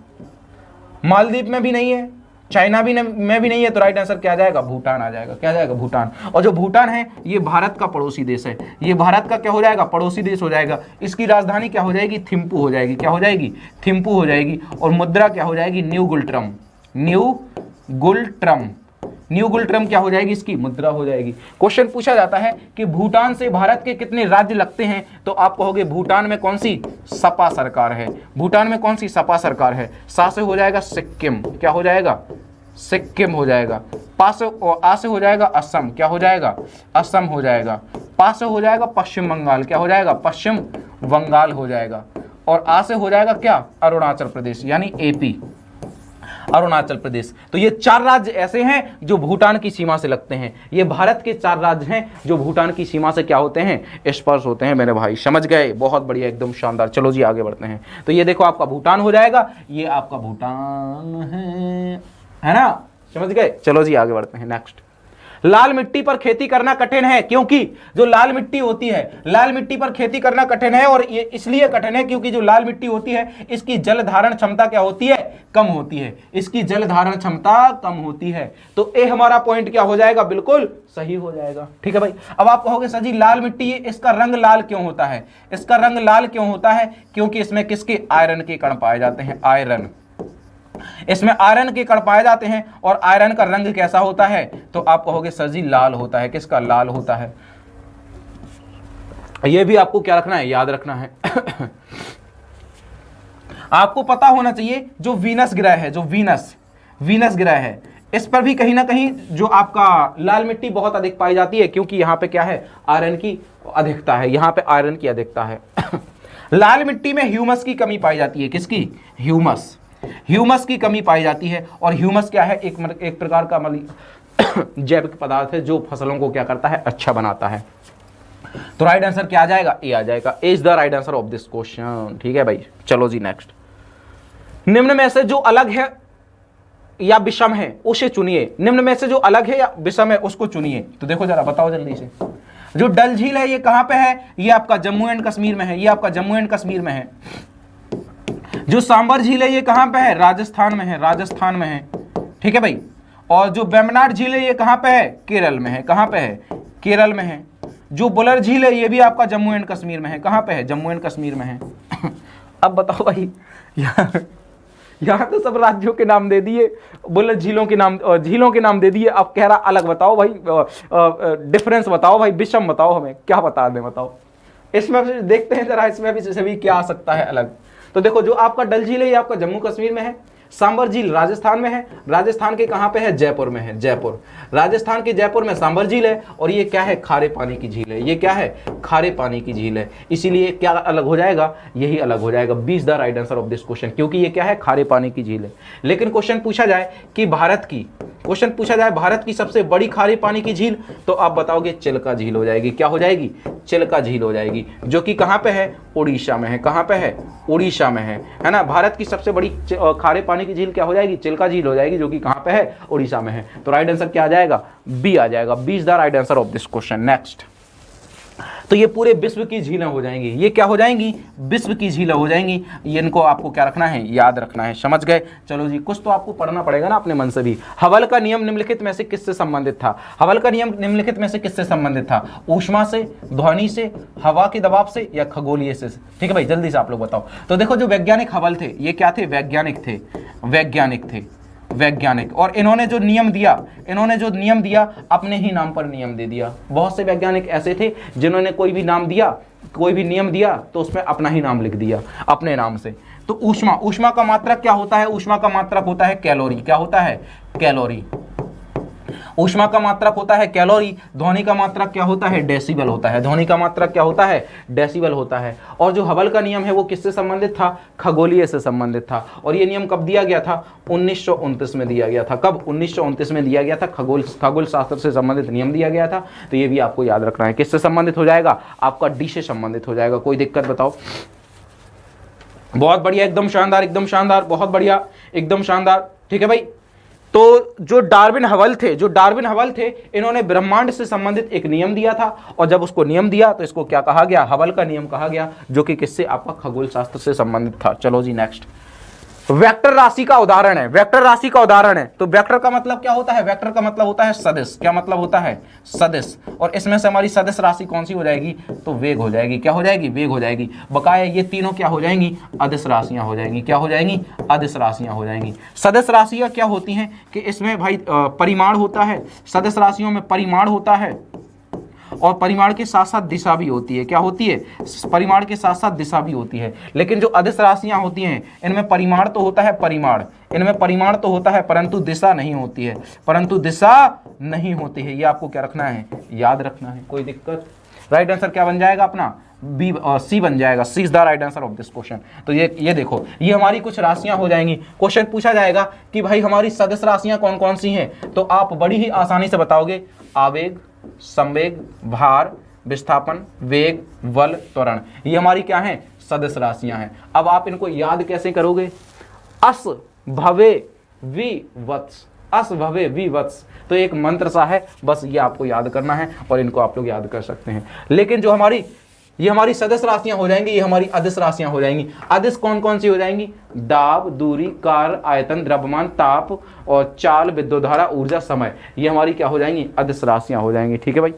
मालदीव में भी नहीं है, चाइना भी में भी नहीं है, तो राइट आंसर क्या जाएगा, भूटान आ जाएगा। क्या जाएगा, भूटान। और जो भूटान है ये भारत का पड़ोसी देश है, ये भारत का क्या हो जाएगा, पड़ोसी देश हो जाएगा। इसकी राजधानी क्या हो जाएगी, थिम्पू हो जाएगी। क्या हो जाएगी, थिम्पू हो जाएगी। और मुद्रा क्या हो जाएगी, न्यू गुलट्रम। न्यू गुलट्रम, न्यू गुलट्रम क्या हो जाएगी, इसकी मुद्रा हो जाएगी। क्वेश्चन पूछा जाता है कि भूटान से भारत के कितने राज्य लगते हैं, तो आप कहोगे भूटान में कौन सी सपा सरकार है, भूटान में कौन सी सपा सरकार है। सा से हो जाएगा सिक्किम, क्या हो जाएगा, सिक्किम हो जाएगा। पा से आ से हो जाएगा असम, क्या हो जाएगा, असम हो जाएगा। पा से हो जाएगा पश्चिम बंगाल, क्या हो जाएगा, पश्चिम बंगाल हो जाएगा। और आ से हो जाएगा क्या, अरुणाचल प्रदेश, यानी एपी, अरुणाचल प्रदेश। तो ये 4 राज्य ऐसे हैं जो भूटान की सीमा से लगते हैं। ये भारत के 4 राज्य हैं जो भूटान की सीमा से क्या होते हैं, स्पर्श होते हैं। मेरे भाई समझ गए, बहुत बढ़िया, एकदम शानदार। चलो जी आगे बढ़ते हैं। तो ये देखो आपका भूटान हो जाएगा, ये आपका भूटान है ना, समझ गए। चलो जी आगे बढ़ते हैं। नेक्स्ट, लाल मिट्टी पर खेती करना कठिन है क्योंकि जो लाल मिट्टी होती है, लाल मिट्टी पर खेती करना कठिन है। और ये इसलिए कठिन है क्योंकि जो लाल मिट्टी होती है इसकी जल धारण क्षमता क्या होती है, कम होती है। इसकी जल धारण क्षमता कम होती है। तो ए हमारा पॉइंट क्या हो जाएगा, बिल्कुल सही हो जाएगा। ठीक है भाई। अब आप कहोगे सर जी लाल मिट्टी, इसका रंग लाल क्यों होता है, इसका रंग लाल क्यों होता है, क्योंकि इसमें किसके, आयरन के कण पाए जाते हैं, आयरन, इसमें आयरन के कण पाए जाते हैं। और आयरन का रंग कैसा होता है, तो आप कहोगे सर जी लाल होता है। किसका, लाल होता है। यह भी आपको क्या रखना है, याद रखना है। आपको पता होना चाहिए जो वीनस ग्रह है, जो वीनस ग्रह है, इस पर भी कहीं ना कहीं जो आपका लाल मिट्टी बहुत अधिक पाई जाती है, क्योंकि यहां पे क्या है, आयरन की अधिकता है, यहां पे आयरन की अधिकता है। लाल मिट्टी में ह्यूमस की कमी पाई जाती है, किसकी, ह्यूमस, ह्यूमस की कमी पाई जाती है। और ह्यूमस क्या है, एक प्रकार का जैविक पदार्थ है जो फसलों को क्या करता है, अच्छा बनाता है। तो राइट आंसर क्या आ जाएगा, ए आ जाएगा। A is the right answer of this question. ठीक है भाई। चलो जी नेक्स्ट, निम्न में से जो अलग है या विषम है उसे चुनिए। निम्न में से जो अलग है या विषम है उसको चुनिए। तो देखो जरा बताओ जल्दी से। जो डल झील है ये कहां पे है, ये आपका जम्मू एंड कश्मीर में है, ये आपका जम्मू एंड कश्मीर में है। जो सांबर झील है ये कहां पे है, राजस्थान में है, राजस्थान में है। ठीक है भाई। और जो वेम्बनाड झील है ये कहां पे है, केरल में है। कहां पे है, केरल में है। जो बुलर झील है ये भी आपका जम्मू एंड कश्मीर में है। कहां पे है, जम्मू एंड कश्मीर में है। अब बताओ भाई, यहाँ तो सब राज्यों के नाम दे दिए, बुलर झीलों के नाम दे दिए। अब कह रहा अलग बताओ भाई, डिफरेंस बताओ भाई, विषम बताओ, हमें क्या बता दें, बताओ। इसमें देखते हैं जरा, इसमें भी सभी क्या आ सकता है अलग। तो देखो जो आपका डल झील है ये आपका जम्मू कश्मीर में है, सांबर झील राजस्थान में है। राजस्थान के कहां पे है, जयपुर में है, जयपुर। राजस्थान के जयपुर में सांबर झील है। और ये क्या है, खारे पानी की झील है। ये क्या है, खारे पानी की झील है। इसीलिए क्या अलग हो जाएगा, यही अलग हो जाएगा। 20 the right answer of this question, क्योंकि ये क्या है, खारे पानी की झील है। लेकिन क्वेश्चन पूछा जाए कि भारत की सबसे बड़ी खारे पानी की झील, तो आप बताओगे चिल्का झील हो जाएगी। क्या हो जाएगी, चिल्का झील हो जाएगी, जो कि कहां पे है, उड़ीसा में है। कहां पे है, उड़ीसा में है ना। भारत की सबसे बड़ी खारे पानी की झील क्या हो जाएगी, चिल्का झील हो जाएगी, जो कि कहां पे है, उड़ीसा में है। तो राइट आंसर क्या आ जाएगा, बी आ जाएगा। B is the right answer of this question. Next, तो ये पूरे विश्व की झीलें हो जाएंगी। ये क्या हो जाएंगी, विश्व की झीलें हो जाएंगी। ये इनको आपको क्या रखना है, याद रखना है। समझ गए। चलो जी, कुछ तो आपको पढ़ना पड़ेगा ना अपने मन से भी। हवल का नियम निम्नलिखित में से किससे संबंधित था, हवल का नियम निम्नलिखित में से किससे संबंधित था, ऊष्मा से, ध्वनि से, हवा के दबाव से, या खगोलीय से। ठीक है भाई, जल्दी से आप लोग बताओ। तो देखो जो वैज्ञानिक हवल थे ये क्या थे, वैज्ञानिक थे, वैज्ञानिक। और इन्होंने जो नियम दिया अपने ही नाम पर नियम दे दिया। बहुत से वैज्ञानिक ऐसे थे जिन्होंने कोई भी नियम दिया तो उसमें अपना ही नाम लिख दिया, अपने नाम से। तो ऊष्मा का मात्रक क्या होता है, ऊष्मा का मात्रक होता है कैलोरी। क्या होता है, कैलोरी। ऊष्मा का मात्रक होता है कैलोरी, ध्वनि का मात्रक क्या होता है, डेसिबल होता है, ध्वनि का मात्रक क्या होता है, डेसिबल होता है। और जो हबल का नियम है वो किससे संबंधित था, खगोलीय से संबंधित था। और ये नियम कब दिया गया था, 1929 में दिया गया था। कब, 1929 में दिया गया था, खगोल शास्त्र से संबंधित नियम दिया गया था। तो ये भी आपको याद रखना है। किससे संबंधित हो जाएगा, आपका डी से संबंधित हो जाएगा। कोई दिक्कत बताओ। बहुत बढ़िया, एकदम शानदार, एकदम शानदार, बहुत बढ़िया, एकदम शानदार। ठीक है भाई। तो जो डार्विन हवल थे, इन्होंने ब्रह्मांड से संबंधित एक नियम दिया था। और जब उसको नियम दिया तो इसको क्या कहा गया, हबल का नियम कहा गया, जो कि किससे, आपका खगोल शास्त्र से संबंधित था। चलो जी नेक्स्ट, वेक्टर राशि का उदाहरण है। वेक्टर राशि का उदाहरण है तो वेक्टर का मतलब क्या होता है, वेक्टर का मतलब होता है सदिश। क्या मतलब होता है, सदिश। और इसमें से हमारी सदिश राशि कौन सी हो जाएगी, तो वेग हो जाएगी। क्या हो जाएगी, वेग हो जाएगी। बकाया ये तीनों क्या हो जाएंगी, अदिश राशियां हो जाएंगी। क्या हो जाएंगी, अदिश राशियां हो जाएंगी। सदिश राशियां क्या होती हैं कि इसमें भाई परिमाण होता है, सदिश राशियों में परिमाण होता है और परिमाण के साथ साथ दिशा भी होती है। क्या होती है, परिमाण के साथ साथ दिशा भी होती है। लेकिन जो अदिश राशियां होती हैं इनमें परिमाण तो होता है, इनमें परिमाण तो होता है, परंतु दिशा नहीं होती है, ये आपको क्या रखना है, याद रखना है। कोई दिक्कत। राइट आंसर क्या बन जाएगा अपना, बी, सी बन जाएगा। C is the right answer of this question. तो ये देखो, ये हमारी कुछ राशियां हो जाएंगी। क्वेश्चन पूछा जाएगा कि भाई हमारी सदिश राशियां कौन कौन सी हैं, तो आप बड़ी ही आसानी से बताओगे, आवेग, संवेग, भार, विस्थापन, वेग, बल, त्वरण, ये हमारी क्या है, सदिश राशियां हैं। अब आप इनको याद कैसे करोगे, अस भवे विवत्स, अस भवे विवत्स, तो एक मंत्र सा है, बस ये आपको याद करना है और इनको आप लोग याद कर सकते हैं। लेकिन जो ये हमारी सदिश राशियां हो जाएंगी, ये हमारी अदिश राशियां हो जाएंगी। अदिश कौन कौन सी हो जाएंगी, दाब, दूरी, कार्य, आयतन, द्रव्यमान, ताप और चाल, विद्युत धारा, ऊर्जा, समय, ये हमारी क्या हो जाएंगी, अदिश राशियां हो जाएंगी। ठीक है भाई।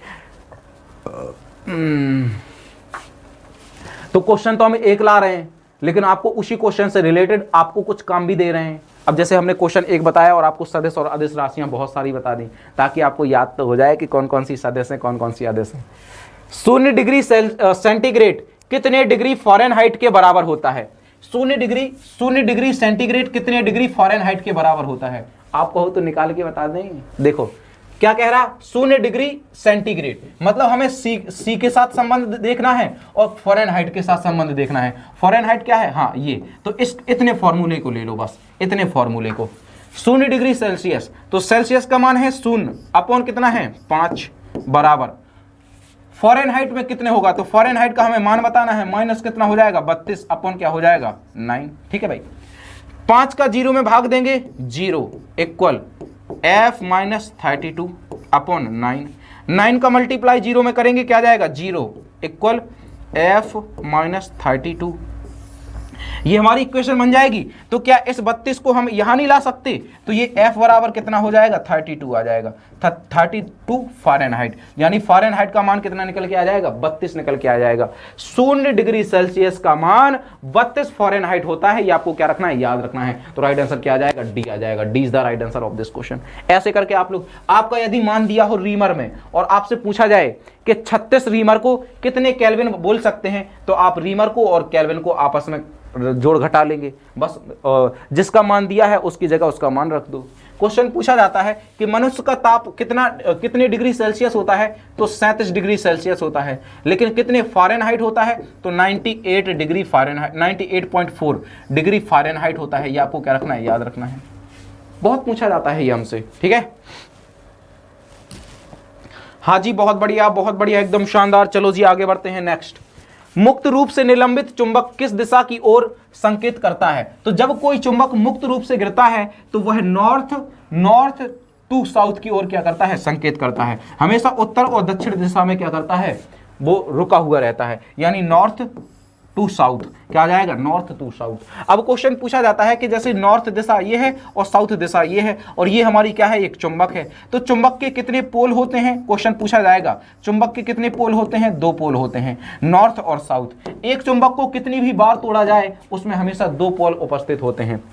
तो क्वेश्चन तो हम एक ला रहे हैं, लेकिन आपको उसी क्वेश्चन से रिलेटेड आपको कुछ काम भी दे रहे हैं। अब जैसे हमने क्वेश्चन एक बताया और आपको सदिश और अदिश राशियां बहुत सारी बता दी, ताकि आपको याद तो हो जाए कि कौन कौन सी सदिश है, कौन कौन सी अदिश है। 0 डिग्री सेंटीग्रेड कितने डिग्री फ़ारेनहाइट के बराबर होता है, 0 डिग्री सेंटीग्रेड कितने डिग्री फ़ारेनहाइट के बराबर होता है। आप कहो तो निकाल के बता दें। देखो क्या कह रहा, 0 डिग्री सेंटीग्रेड, मतलब हमें सी के साथ संबंध देखना है और फ़ारेनहाइट के साथ संबंध देखना है। फ़ारेनहाइट क्या है, हाँ ये, तो इतने फॉर्मूले को ले लो, बस इतने फॉर्मूले को। 0 डिग्री सेल्सियस, तो सेल्सियस का मान है 0 अपॉन कितना है 5 बराबर फ़ारेनहाइट में कितने होगा, तो फ़ारेनहाइट का हमें मान बताना है, माइनस कितना हो जाएगा 32 अपॉन क्या हो जाएगा 9। ठीक है भाई। 5 का 0 में भाग देंगे 0 इक्वल f माइनस 32 अपॉन 9। 9 का मल्टीप्लाई 0 में करेंगे क्या जाएगा 0 इक्वल f माइनस 32। ये हमारी इक्वेशन बन जाएगी। तो क्या इस 32 को हम यहां नहीं ला सकते, तो ये f बराबर कितना हो जाएगा 32 आ जाएगा, 32 फ़ारेनहाइट, यानी फ़ारेनहाइट का मान कितना निकल के आ जाएगा 32 निकल के आ जाएगा। 0 डिग्री सेल्सियस का मान 32 फ़ारेनहाइट होता है, ये आपको क्या रखना है, याद रखना है। तो राइट आंसर क्या आ जाएगा, डी आ जाएगा। D is the right answer of this question. ऐसे करके आप लोग, आपका यदि मान दिया हो रीमर में और आपसे पूछा जाए कि 36 रीमर को कितने केल्विन बोल सकते हैं, तो आप रीमर को और केल्विन को आपस में जोड़ घटा लेंगे, बस जिसका मान दिया है उसकी जगह उसका मान रख दो। क्वेश्चन पूछा जाता है कि मनुष्य का ताप कितने डिग्री सेल्सियस होता है, तो 37 डिग्री सेल्सियस होता है, लेकिन कितने फ़ारेनहाइट होता है, तो 98 डिग्री फ़ारेनहाइट, 98.4 डिग्री फ़ारेनहाइट होता है। ये आपको क्या रखना है, याद रखना है, बहुत पूछा जाता है ये हमसे। ठीक है, हाँ जी, बहुत बढ़िया, एकदम शानदार। चलो जी आगे बढ़ते हैं। नेक्स्ट, मुक्त रूप से निलंबित चुंबक किस दिशा की ओर संकेत करता है। तो जब कोई चुंबक मुक्त रूप से गिरता है तो वह नॉर्थ टू साउथ की ओर क्या करता है, संकेत करता है। हमेशा उत्तर और दक्षिण दिशा में क्या करता है, वो रुका हुआ रहता है, यानी नॉर्थ टू साउथ, क्या आ जाएगा, नॉर्थ टू साउथ। अब क्वेश्चन पूछा जाता है कि जैसे नॉर्थ दिशा ये है और साउथ दिशा ये है, और ये हमारी क्या है, एक चुंबक है, तो चुंबक के कितने पोल होते हैं, क्वेश्चन पूछा जाएगा। चुंबक के कितने पोल होते हैं, 2 पोल होते हैं, नॉर्थ और साउथ। एक चुंबक को कितनी भी बार तोड़ा जाए उसमें हमेशा 2 पोल उपस्थित होते हैं।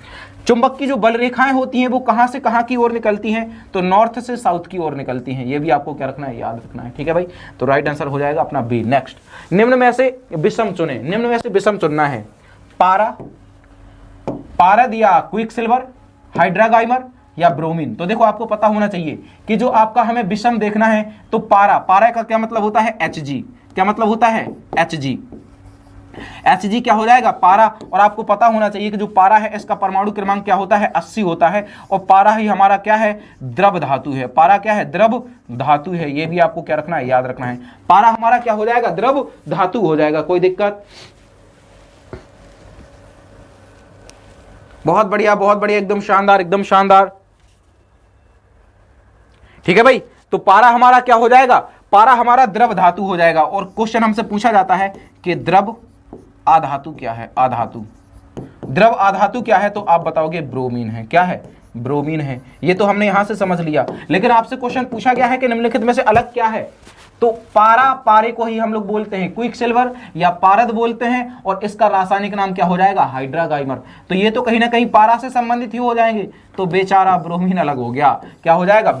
चुंबक की जो बल रेखाएं होती हैं वो कहां से कहां की ओर निकलती हैं, तो नॉर्थ से साउथ की ओर निकलती हैं। ये भी आपको क्या रखना है, याद रखना है। ठीक है भाई, तो राइट आंसर हो जाएगा अपना बी। नेक्स्ट, निम्न में से विषम चुने, निम्न में से विषम चुनना है। पारद या क्विक सिल्वर, हाइड्रागाइमर या ब्रोमीन। तो देखो आपको पता होना चाहिए कि जो आपका हमें विषम देखना है तो पारा का क्या मतलब होता है Hg। क्या मतलब होता है Hg। Hg क्या हो जाएगा पारा। और आपको पता होना चाहिए कि जो पारा है इसका परमाणु क्रमांक क्या होता है 80 होता है। और पारा ही हमारा क्या है द्रव धातु है। पारा क्या है द्रव धातु है। ये भी आपको क्या रखना है याद रखना है। पारा हमारा क्या हो जाएगा द्रव धातु हो जाएगा। कोई दिक्कत। बहुत बढ़िया एकदम शानदार एकदम शानदार। ठीक है भाई। तो पारा हमारा क्या हो जाएगा पारा हमारा द्रव धातु हो जाएगा। और क्वेश्चन हमसे पूछा जाता है कि द्रव आधातु क्या है। आधातु द्रव आधातु क्या है तो आप बताओगे ब्रोमीन है। क्या है ब्रोमीन है। ये तो हमने यहां से समझ लिया। लेकिन आपसे क्वेश्चन पूछा गया है कि निम्नलिखित में से अलग क्या है। तो पारे को ही हम लोग बोलते हैं क्विक सिल्वर या पारद बोलते हैं। और इसका रासायनिक नाम क्या हो जाएगा हाइड्रागाइमर। तो ये तो कहीं ना कहीं पारा से संबंधित ही हो जाएंगे। तो बेचारा ब्रोमीन अलग हो गया। क्या हो जाएगा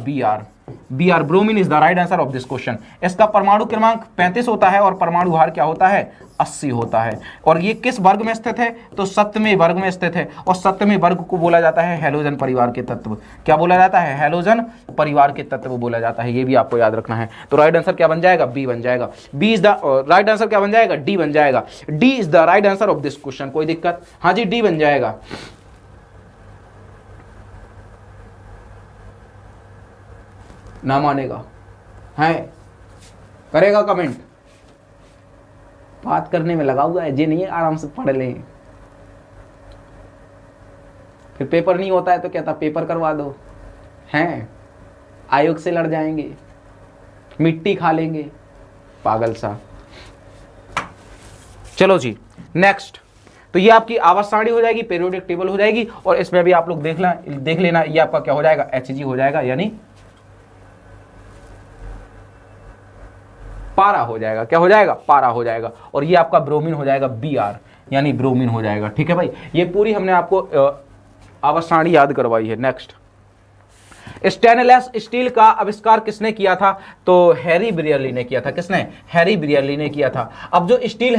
Br bromine is the right answer of this question. इसका परमाणु क्रमांक 35 होता है और परमाणु भार क्या होता है 80 होता है। और ये किस वर्ग में स्थित है तो 7वें वर्ग में स्थित है। और 7वें वर्ग को बोला जाता है हैलोजन परिवार के तत्व। क्या बोला जाता है हैलोजन परिवार के तत्व बोला जाता है। ये भी आपको याद रखना है। तो राइट आंसर क्या बन जाएगा बी बन जाएगा। B is the right answer क्या बन जाएगा डी बन जाएगा। D is the right answer of this question. कोई दिक्कत। हाँ जी डी बन जाएगा। ना मानेगा है करेगा कमेंट। बात करने में लगा हुआ है जे नहीं है आराम से पढ़ ले। फिर पेपर नहीं होता है तो कहता पेपर करवा दो। हैं आयोग से लड़ जाएंगे मिट्टी खा लेंगे पागल सा। चलो जी नेक्स्ट। तो ये आपकी आवर्त सारणी हो जाएगी पीरियोडिक टेबल हो जाएगी। और इसमें भी आप लोग देख लेना ये आपका क्या हो जाएगा Hg हो जाएगा यानी पारा हो जाएगा। क्या हो जाएगा पारा हो जाएगा। और ये आपका ब्रोमीन हो जाएगा Br यानी ब्रोमीन हो जाएगा। ठीक है भाई। ये पूरी हमने आपको आवर्त सारणी याद करवाई है। नेक्स्ट स्टेनलेस स्टील का आविष्कार किसने किया था तो हैरी ब्रियरली ने किया था। किसने हैरी ब्रियरली ने किया था। अब जो स्टील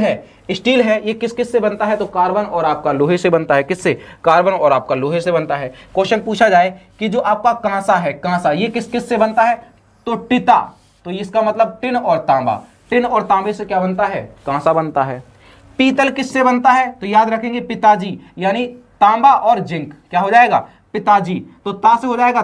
है ये किस किस से बनता है तो कार्बन और आपका लोहे से बनता है। किससे कार्बन और आपका लोहे से बनता है। क्वेश्चन पूछा जाए कि जो आपका कांसा है कांसा ये किस किस से बनता है तो टिता। तो इसका मतलब टिन और तांबा। टिन और तांबे से क्या बनता है कांसा बनता है। पीतल किससे बनता है तो याद रखेंगे पिताजी यानी तांबा और जिंक। क्या हो जाएगा पिताजी। तो ता से हो जाएगा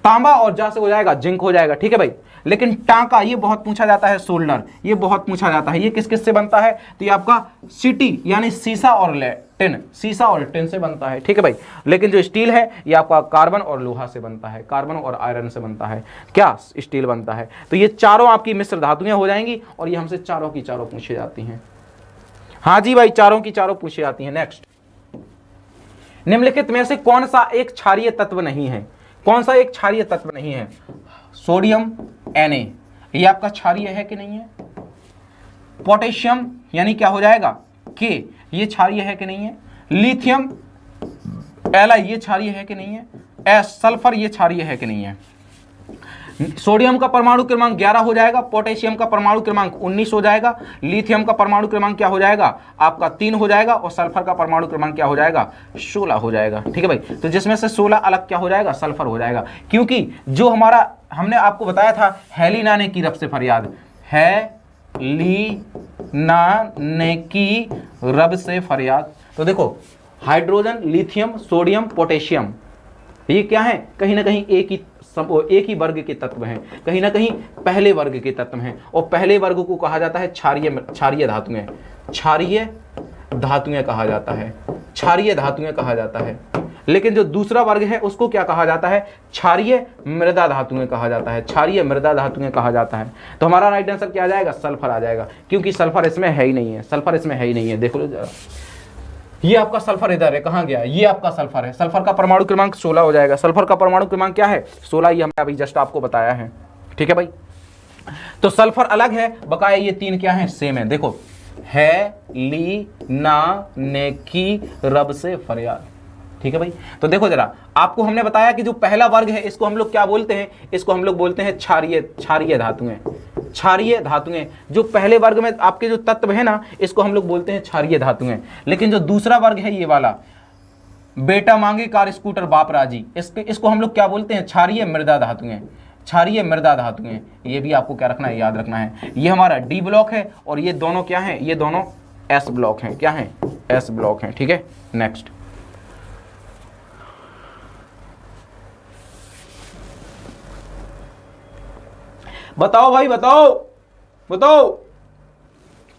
तांबा और जा से हो जाएगा जिंक हो जाएगा। ठीक है भाई। लेकिन टांका ये बहुत पूछा जाता है। सोल्डर ये बहुत पूछा जाता है। ये किस किस से बनता है तो ये आपका सिटी यानी सीसा और टिन सीसा और टिन से बनता है। ठीक है भाई। लेकिन जो स्टील है ये आपका कार्बन और लोहा से बनता है। कार्बन और आयरन से बनता है क्या स्टील बनता है। तो ये चारों आपकी मिश्र धातुएं हो जाएंगी। और ये हमसे चारों की चारों पूछी जाती हैं। हाँ जी भाई चारों की चारों पूछी जाती हैं। नेक्स्ट निम्नलिखित में से कौन सा एक क्षारीय तत्व नहीं है। कौन सा एक क्षारीय तत्व नहीं है सोडियम Na ये आपका क्षारीय है कि नहीं है। पोटेशियम यानी क्या हो जाएगा K ये क्षारीय है कि नहीं है। लिथियम Li ये क्षारीय है कि नहीं है। सल्फर ये क्षारीय है कि नहीं है। सोडियम का परमाणु क्रमांक 11 हो जाएगा। पोटेशियम का परमाणु क्रमांक 19 हो जाएगा। लिथियम का परमाणु क्रमांक क्या हो जाएगा आपका 3 हो जाएगा। और सल्फर का परमाणु क्रमांक क्या हो जाएगा 16 हो जाएगा। ठीक है भाई। तो जिसमें से 16 अलग क्या हो जाएगा सल्फर हो जाएगा। क्योंकि जो हमारा हमने आपको बताया था हेलिना ने की रब से फरियाद। हेलिना ने की रब से फरियाद। तो देखो हाइड्रोजन लिथियम सोडियम पोटेशियम ये क्या है कहीं ना कहीं एक ही वर्ग के तत्व हैं। कहीं ना कहीं पहले वर्ग के तत्व हैं। और पहले वर्ग को कहा जाता है क्षारीय धातुएं। क्षारीय धातुएं कहा जाता है। क्षारीय धातुएं कहा जाता है। लेकिन जो दूसरा वर्ग है उसको क्या कहा जाता है क्षारीय मृदा धातुएं कहा जाता है। क्षारीय मृदा धातुएं कहा जाता है। तो हमारा राइट आंसर क्या आ जाएगा सल्फर आ जाएगा। क्योंकि सल्फर इसमें है ही नहीं है। सल्फर इसमें है ही नहीं है। देखो लो जरा ये आपका सल्फर इधर है कहाँ गया ये आपका सल्फर है। सल्फर का परमाणु क्रमांक 16 हो जाएगा। सल्फर का परमाणु क्रमांक क्या है 16 ये हमने अभी जस्ट आपको बताया है। ठीक है भाई। तो सल्फर अलग है बकाया ये 3 क्या है सेम है। देखो हेलिना ने की रब से फरियाद। ठीक है भाई। तो देखो जरा आपको हमने बताया कि जो पहला वर्ग है इसको हम लोग क्या बोलते हैं इसको हम लोग बोलते हैं क्षारीय धातुएं। क्षारीय धातुएं जो पहले वर्ग में आपके जो तत्व है ना इसको हम लोग बोलते हैं क्षारीय धातुएं। लेकिन जो दूसरा वर्ग है ये वाला बेटा मांगे कार स्कूटर बाप राजी, इसको हम लोग क्या बोलते हैं, क्षारीय मृदा धातुएं, क्षारीय मृदा धातुएं। ये भी आपको क्या रखना है, याद रखना है। ये हमारा डी ब्लॉक है और ये दोनों क्या है, ये दोनों एस ब्लॉक हैं। क्या है, एस ब्लॉक हैं। ठीक है, नेक्स्ट बताओ भाई, बताओ।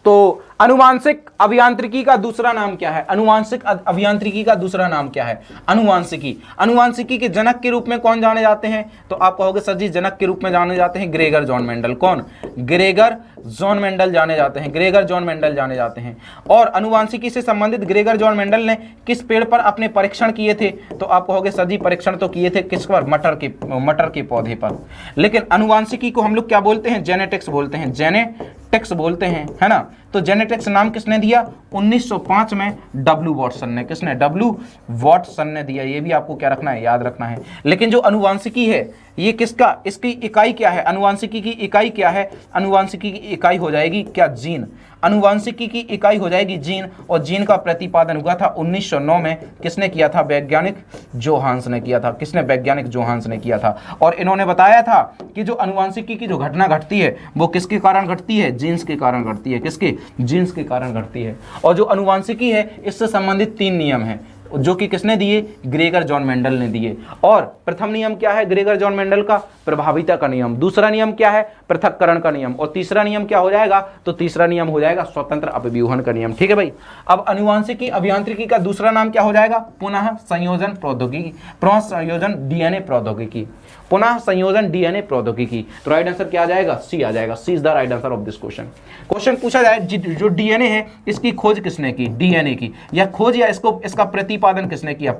तो अनुवांशिक अभियांत्रिकी का दूसरा नाम क्या है, अनुवांशिक अभियांत्रिकी का दूसरा नाम क्या है, अनुवांशिकी के जनक के रूप में कौन जाने जाते हैं, तो आप कहोगे सर जी जनक के रूप में जाने जाते हैं ग्रेगर जॉन मेंडल। कौन, ग्रेगर जॉन मेंडल जाने जाते हैं, ग्रेगर जॉन मेंडल जाने जाते हैं। और अनुवांशिकी से संबंधित ग्रेगर जॉन मेंडल ने किस पेड़ पर अपने परीक्षण किए थे, तो आप कहोगे सर जी परीक्षण तो किए थे किस पर, मटर के पौधे पर। लेकिन अनुवांशिकी को हम लोग क्या बोलते हैं, जेनेटिक्स बोलते हैं, जेनेटिक्स बोलते हैं, है ना। तो जेनेटिक्स नाम किसने दिया, 1905 में डब्ल्यू वाटसन ने, किसने, डब्ल्यू वाटसन ने दिया। ये भी आपको क्या रखना है, याद रखना है। लेकिन जो अनुवांशिकी है ये किसका, इसकी इकाई क्या है, अनुवांशिकी की इकाई क्या है, अनुवांशिकी की इकाई हो जाएगी क्या, जीन। अनुवांशिकी की इकाई हो जाएगी जीन। और जीन का प्रतिपादन हुआ था 1909 में, किसने किया था, वैज्ञानिक जोहान्स ने किया था। किसने, वैज्ञानिक जोहान्स ने किया था। और इन्होंने बताया था कि जो अनुवांशिकी की जो घटना घटती है वो किसके कारण घटती है, जीन्स के कारण घटती है। किसके, जीन्स के कारण घटती है। और जो अनुवांशिकी है इससे संबंधित 3 नियम हैं जो कि किसने दिए, ग्रेगर जॉन मेंडल ने दिए। और प्रथम नियम क्या है ग्रेगर जॉन मेंडल का, प्रभाविता का नियम। दूसरा नियम क्या है, पृथक्करण का नियम। और तीसरा नियम क्या हो जाएगा, तो तीसरा नियम हो जाएगा स्वतंत्र अपव्यूहन का नियम। ठीक है भाई। अब अनुवांशिकी अभियांत्रिकी का दूसरा नाम क्या हो जाएगा, पुनः संयोजन प्रौद्योगिकी, पुनः संयोजन डीएनए प्रौद्योगिकी, पुनः संयोजन डीएनए प्रौद्योगिकी। तो राइट आंसर क्या आ जाएगा, सी आ जाएगा। C is the right answer of this question. Question पूछा जाए जो डीएनए है इसकी खोज किसने की, डीएनए की, या खोज या इसका प्रतिपादन किसने किया,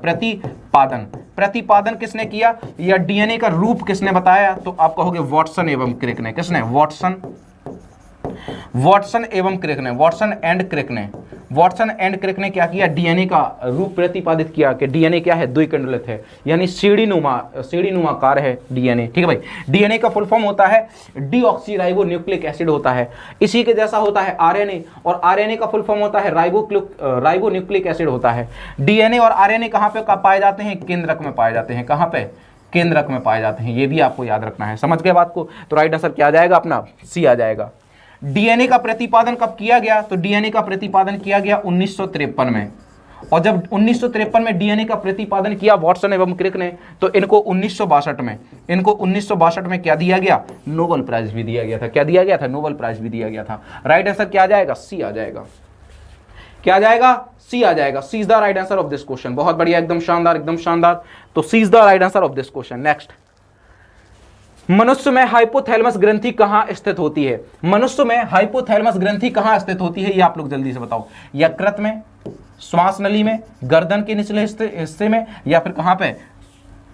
प्रतिपादन किसने किया, या डीएनए का रूप किसने बताया, तो आप कहोगे वाटसन एवं क्रिक ने। किसने, वाटसन एवं क्रिक ने, वाटसन एंड क्रिक ने क्या किया, डीएनए का रूप प्रतिपादित किया कि डीएनए क्या है, द्विकुंडलित है, यानी सीढ़ीनुमाकार है डीएनए। ठीक है भाई। डीएनए का फुल फॉर्म होता है डीऑक्सीराइबो न्यूक्लिक एसिड होता है। इसी के जैसा होता है आरएनए, और आरएनए का फुल फॉर्म होता है राइबो न्यूक्लिक एसिड होता है। डीएनए और आरएनए कहाँ पे पाए जाते हैं, केंद्रक में पाए जाते हैं। कहाँ पे, केंद्रक में पाए जाते हैं। ये भी आपको याद रखना है। समझ गए बात को। तो राइट आंसर क्या आ जाएगा अपना, सी आ जाएगा। डीएनए का प्रतिपादन कब किया गया, तो डीएनए का प्रतिपादन किया गया 1953 में। और जब 1953 में डीएनए का प्रतिपादन किया वाटसन एवं क्रिक ने, तो इनको 1962 में क्या दिया गया, नोबेल प्राइज भी दिया गया था। क्या दिया गया था, नोबेल प्राइज भी दिया गया था। राइट आंसर क्या आ जाएगा, सी आ जाएगा। क्या आ जाएगा, सी आ जाएगा। C is the right answer of this question. बहुत बढ़िया, एकदम शानदार, एकदम शानदार। तो C is the right answer of this question. Next, मनुष्य में हाइपोथैलेमस ग्रंथि कहां स्थित होती है, मनुष्य में हाइपोथैलेमस ग्रंथि कहां स्थित होती है, ये आप लोग जल्दी से बताओ। यकृत में, श्वास नली में, गर्दन के निचले हिस्से में, या फिर कहां पे,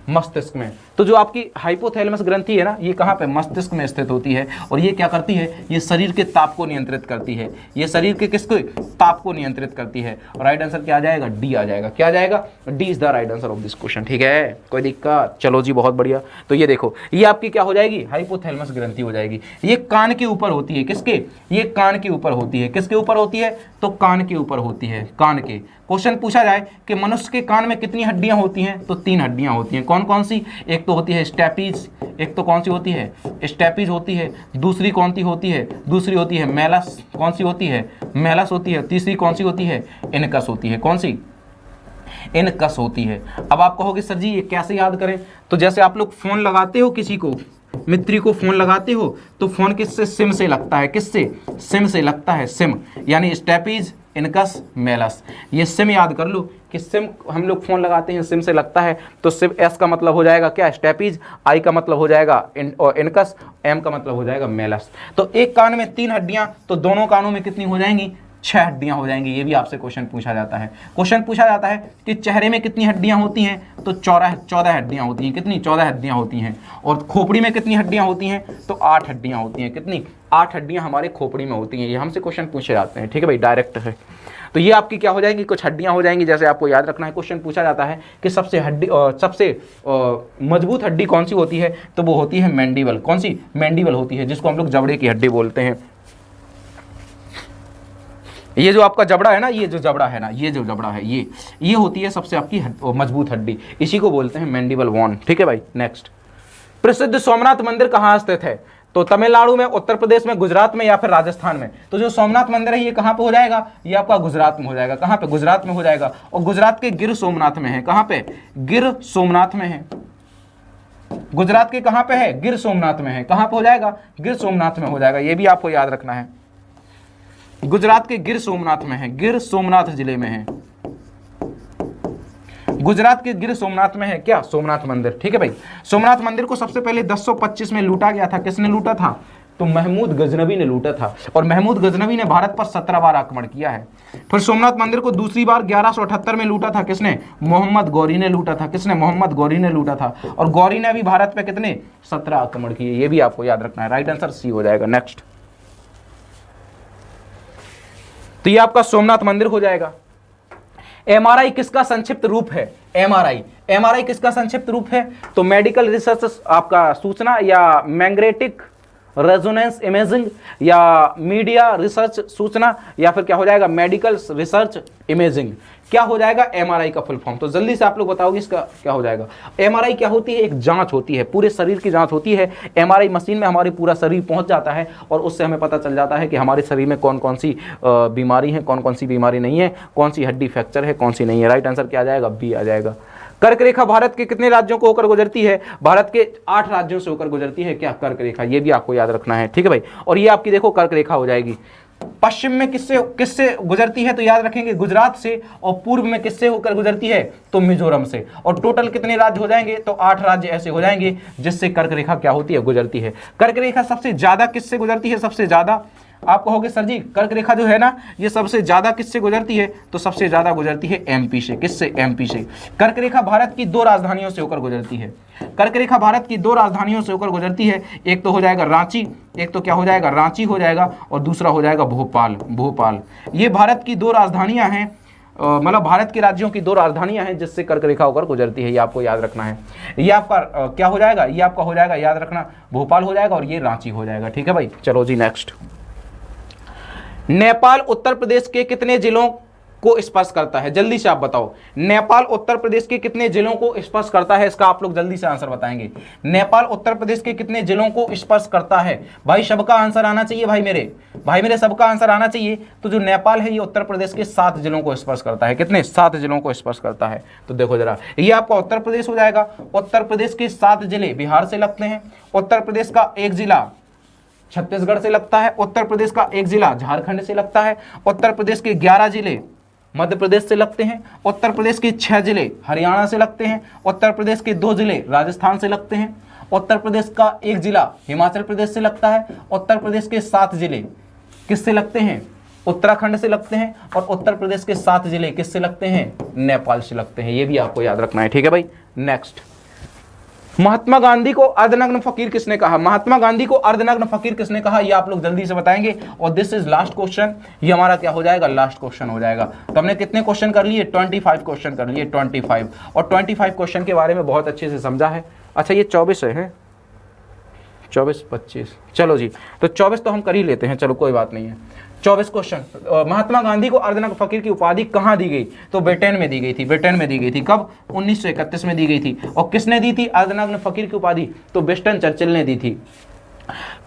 मस्तिष्क में। तो जो आपकी हाइपोथैलेमस ग्रंथि है ना, ये कहाँ पे, मस्तिष्क में स्थित होती है। और ये क्या करती है, ये शरीर के ताप को नियंत्रित करती है। ये शरीर के किसको, ताप को नियंत्रित करती है। और राइट आंसर क्या आ जाएगा, डी आ जाएगा। क्या आ जाएगा, D is the right answer of this question. ठीक है, कोई दिक्कत, चलो जी बहुत बढ़िया। तो ये देखो, ये आपकी क्या हो जाएगी, हाइपोथैलेमस ग्रंथि हो जाएगी। ये कान के ऊपर होती है। किसके, ये कान के ऊपर होती है। किसके ऊपर होती है, तो कान के ऊपर होती है, कान के। क्वेश्चन पूछा जाए कि मनुष्य के कान में कितनी हड्डियां होती हैं, तो 3 हड्डियां होती हैं। कौन कौन सी, एक तो होती है स्टेपीज, एक तो कौन सी होती है, स्टेपीज होती है। दूसरी कौन सी होती है, दूसरी होती है मेलस। कौन सी होती है, मेलस होती है। तीसरी कौन सी होती है, इनकस होती है। कौन सी, इनकस होती है। अब आप कहोगे सर जी ये कैसे याद करें, तो जैसे आप लोग फोन लगाते हो, किसी को, मित्र को फोन लगाते हो, तो फोन किससे, सिम से लगता है। किससे, सिम से लगता है, सिम, यानी स्टेपीज, इनकस, मेलस। ये सिम याद कर लो कि सिम हम लोग फोन लगाते हैं, सिम से लगता है। तो सिम, एस का मतलब हो जाएगा क्या, स्टेपीज, आई का मतलब हो जाएगा इनकस, एम का मतलब हो जाएगा मेलस। तो एक कान में 3 हड्डियां, तो दोनों कानों में कितनी हो जाएंगी, 6 हड्डियां हो जाएंगी। ये भी आपसे क्वेश्चन पूछा जाता है। क्वेश्चन पूछा जाता है कि चेहरे में कितनी हड्डियां होती हैं, तो 14 हड्डियां होती हैं। कितनी, 14 हड्डियां होती हैं। और खोपड़ी में कितनी हड्डियां होती हैं, तो 8 हड्डियां होती हैं। कितनी, 8 हड्डियां हमारे खोपड़ी में होती हैं। ये हमसे क्वेश्चन पूछे जाते हैं। ठीक है भाई, डायरेक्ट है। तो ये आपकी क्या हो जाएंगी, कुछ हड्डियां हो जाएंगी। जैसे आपको याद रखना है, क्वेश्चन पूछा जाता है कि सबसे मजबूत हड्डी कौन सी होती है, तो वो होती है मैंडिबल। कौन सी, मैंडिबल होती है, जिसको हम लोग जबड़े की हड्डी बोलते हैं। ये जो आपका जबड़ा है ना, ये जो जबड़ा है ना, ये जो जबड़ा है, ये होती है सबसे आपकी मजबूत हड्डी, इसी को बोलते हैं मैंडिबल बोन। ठीक है भाई। नेक्स्ट, प्रसिद्ध सोमनाथ मंदिर कहाँ स्थित है? तो तमिलनाडु में, उत्तर प्रदेश में, गुजरात में या फिर राजस्थान में? तो जो सोमनाथ मंदिर है ये कहाँ पे हो जाएगा? ये आपका गुजरात में हो जाएगा। कहाँ पे? गुजरात में हो जाएगा। और गुजरात के गिर सोमनाथ में है। कहाँ पे? गिर सोमनाथ में है। गुजरात के कहाँ पे है? गिर सोमनाथ में है। कहाँ पे हो जाएगा? गिर सोमनाथ में हो जाएगा। ये भी आपको याद रखना है, गुजरात के गिर सोमनाथ में है, गिर सोमनाथ जिले में है। गुजरात के गिर सोमनाथ में है क्या? सोमनाथ मंदिर। ठीक है भाई। सोमनाथ मंदिर को सबसे पहले 1025 में लूटा गया था। किसने लूटा था? तो महमूद गजनवी ने लूटा था। और महमूद गजनवी ने भारत पर 17 बार आक्रमण किया है। फिर सोमनाथ मंदिर को दूसरी बार 1178 में लूटा था। किसने? मोहम्मद गौरी ने लूटा था। किसने? मोहम्मद गौरी ने लूटा था। और गौरी ने भी भारत पे कितने? 17 आक्रमण किए। ये भी आपको याद रखना है। राइट आंसर सी हो जाएगा। नेक्स्ट, तो ये आपका सोमनाथ मंदिर हो जाएगा। एमआरआई किसका संक्षिप्त रूप है? एमआरआई किसका संक्षिप्त रूप है? तो मेडिकल रिसर्च आपका सूचना, या मैग्नेटिक रेजोनेंस इमेजिंग, या मीडिया रिसर्च सूचना, या फिर क्या हो जाएगा? Medical research imaging. क्या हो जाएगा? एमआरआई का फुल फॉर्म। तो जल्दी से आप लोग बताओगे इसका क्या हो जाएगा? एमआरआई क्या होती है? एक जांच होती है, पूरे शरीर की जांच होती है। एमआरआई मशीन में हमारी पूरा शरीर पहुंच जाता है और उससे हमें पता चल जाता है कि हमारे शरीर में कौन कौन सी बीमारी है, कौन कौन सी बीमारी नहीं है, कौन सी हड्डी फ्रैक्चर है, कौन सी नहीं है। राइट आंसर क्या आ जाएगा? बी आ जाएगा। कर्क रेखा भारत के कितने राज्यों को होकर गुजरती है? भारत के 8 राज्यों से होकर गुजरती है। क्या? कर्क रेखा। ये भी आपको याद रखना है। ठीक है भाई। और ये आपकी देखो कर्क रेखा हो जाएगी। पश्चिम में किससे किससे गुजरती है? तो याद रखेंगे गुजरात से। और पूर्व में किससे होकर गुजरती है? तो मिजोरम से। और टोटल कितने राज्य हो जाएंगे? तो 8 राज्य ऐसे हो जाएंगे जिससे कर्क रेखा क्या होती है? गुजरती है। कर्क रेखा सबसे ज्यादा किससे गुजरती है? सबसे ज्यादा आप कहोगे सर जी कर्क रेखा जो है ना, ये सबसे ज्यादा किससे गुजरती है? तो सबसे ज्यादा गुजरती है एमपी से। किससे? एमपी से। कर्क रेखा भारत की 2 राजधानियों से होकर गुजरती है। कर्क रेखा भारत की 2 राजधानियों से होकर गुजरती है। एक तो हो जाएगा रांची, एक तो क्या हो जाएगा? रांची हो जाएगा, और दूसरा हो जाएगा भोपाल। भोपाल। ये भारत की 2 राजधानियां हैं, मतलब भारत के राज्यों की 2 राजधानियां हैं जिससे कर्क रेखा होकर गुजरती है। ये आपको याद रखना है। ये आपका क्या हो जाएगा? ये आपका हो जाएगा, याद रखना, भोपाल हो जाएगा, और ये रांची हो जाएगा। ठीक है भाई। चलो जी नेक्स्ट, नेपाल उत्तर प्रदेश के कितने जिलों को स्पर्श करता है? जल्दी से आप बताओ, नेपाल उत्तर प्रदेश के कितने जिलों को स्पर्श करता है? इसका आप लोग जल्दी से आंसर बताएंगे। नेपाल उत्तर प्रदेश के कितने जिलों को स्पर्श करता है? भाई सबका आंसर आना चाहिए भाई मेरे सबका आंसर आना चाहिए। तो जो नेपाल है ये उत्तर प्रदेश के 7 जिलों को स्पर्श करता है। कितने? 7 जिलों को स्पर्श करता है। तो देखो जरा, ये आपका उत्तर प्रदेश हो जाएगा। उत्तर प्रदेश के 7 जिले बिहार से लगते हैं। उत्तर प्रदेश का 1 जिला छत्तीसगढ़ से लगता है। उत्तर प्रदेश का 1 जिला झारखंड से लगता है। उत्तर प्रदेश के 11 जिले मध्य प्रदेश से लगते हैं। उत्तर प्रदेश के 6 जिले हरियाणा से लगते हैं। उत्तर प्रदेश के 2 जिले राजस्थान से लगते हैं। उत्तर प्रदेश का 1 जिला हिमाचल प्रदेश से लगता है। उत्तर प्रदेश के 7 जिले किससे लगते हैं? उत्तराखंड से लगते हैं। और उत्तर प्रदेश के 7 जिले किससे लगते हैं? नेपाल से लगते हैं। ये भी आपको याद रखना है। ठीक है भाई। नेक्स्ट, महात्मा गांधी को अर्धनग्न फकीर किसने कहा? महात्मा गांधी को अर्धनग्न फकीर किसने कहा? ये आप लोग जल्दी से बताएंगे। और दिस इज लास्ट क्वेश्चन। ये हमारा क्या हो जाएगा? लास्ट क्वेश्चन हो जाएगा। तो हमने कितने क्वेश्चन कर लिए? 25 क्वेश्चन कर लिए, 25। और 25 क्वेश्चन के बारे में बहुत अच्छे से समझा है। अच्छा ये 24 है, 24 25, चलो जी, तो 24 तो हम कर ही लेते हैं, चलो कोई बात नहीं है। 24 क्वेश्चन। महात्मा गांधी को अर्धनग्न फकीर की उपाधि कहाँ दी गई? तो ब्रिटेन में दी गई थी। ब्रिटेन में दी गई थी। कब? 1931 में दी गई थी। और किसने दी थी अर्धनग्न फकीर की उपाधि? तो विंस्टन चर्चिल ने दी थी।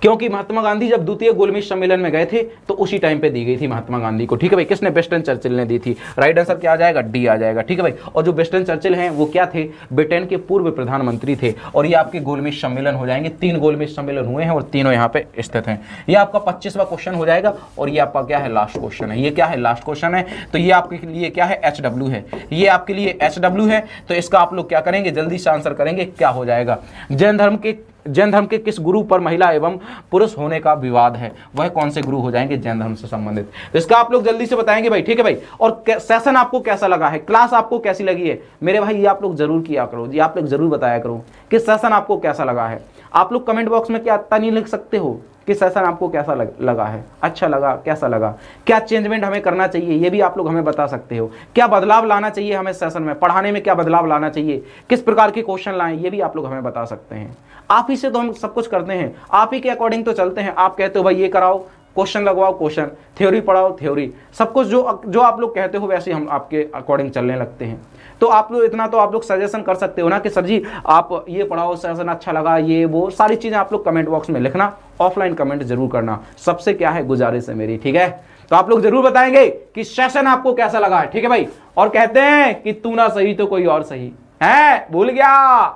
क्योंकि महात्मा गांधी जब द्वितीय गोलमेज सम्मेलन में गए थे तो उसी टाइम पे दी गई थी महात्मा गांधी को। ठीक है भाई। किसने? विंस्टन चर्चिल ने दी थी। राइट आंसर क्या आ जाएगा? डी आ जाएगा। ठीक है भाई। और जो विंस्टन चर्चिल हैं वो क्या थे? ब्रिटेन के पूर्व प्रधानमंत्री थे। और ये आपके गोलमेज सम्मेलन हो जाएंगे। 3 गोलमेज सम्मेलन हुए हैं और तीनों यहाँ पे स्थित हैं। ये आपका 25वां क्वेश्चन हो जाएगा। और ये आपका क्या है? लास्ट क्वेश्चन है। ये क्या है? लास्ट क्वेश्चन है। तो ये आपके लिए क्या है? HW है। ये आपके लिए HW है। तो इसका आप लोग क्या करेंगे? जल्दी से आंसर करेंगे। क्या हो जाएगा? जैन धर्म के किस गुरु पर महिला एवं पुरुष होने का विवाद है? वह कौन से गुरु हो जाएंगे जैन धर्म से संबंधित? तो इसका आप लोग जल्दी से बताएंगे भाई। ठीक है भाई। और सेशन आपको कैसा लगा है? क्लास आपको कैसी लगी है मेरे भाई? ये आप लोग जरूर किया करो जी। आप लोग जरूर बताया करो कि सेशन आपको कैसा लगा है। आप लोग कमेंट बॉक्स में क्या आता नहीं लिख सकते हो कि सेशन आपको कैसा लगा है? अच्छा लगा, कैसा लगा, क्या चेंजमेंट हमें करना चाहिए, ये भी आप लोग हमें बता सकते हो। क्या बदलाव लाना चाहिए हमें सेशन में, पढ़ाने में क्या बदलाव लाना चाहिए, किस प्रकार के क्वेश्चन लाएं, ये भी आप लोग हमें बता सकते हैं। आप ही से तो हम सब कुछ करते हैं, आप ही के अकॉर्डिंग तो चलते हैं। आप कहते हो भाई ये कराओ क्वेश्चन लगवाओ क्वेश्चन, थ्योरी पढ़ाओ थ्योरी, सब कुछ जो आप लोग कहते हो वैसे हम आपके अकॉर्डिंग चलने लगते हैं। तो आप लोग इतना तो आप लोग सजेशन कर सकते हो ना कि सर जी आप ये पढ़ाओ, सेशन अच्छा लगा, ये वो सारी चीज़ें आप लोग कमेंट बॉक्स में लिखना, ऑफलाइन कमेंट जरूर करना, सबसे क्या है गुजारिश है मेरी, ठीक है। तो आप लोग जरूर बताएंगे कि सेशन आपको कैसा लगा है, ठीक है भाई। और कहते हैं कि तू ना सही तो कोई और सही है, भूल गया,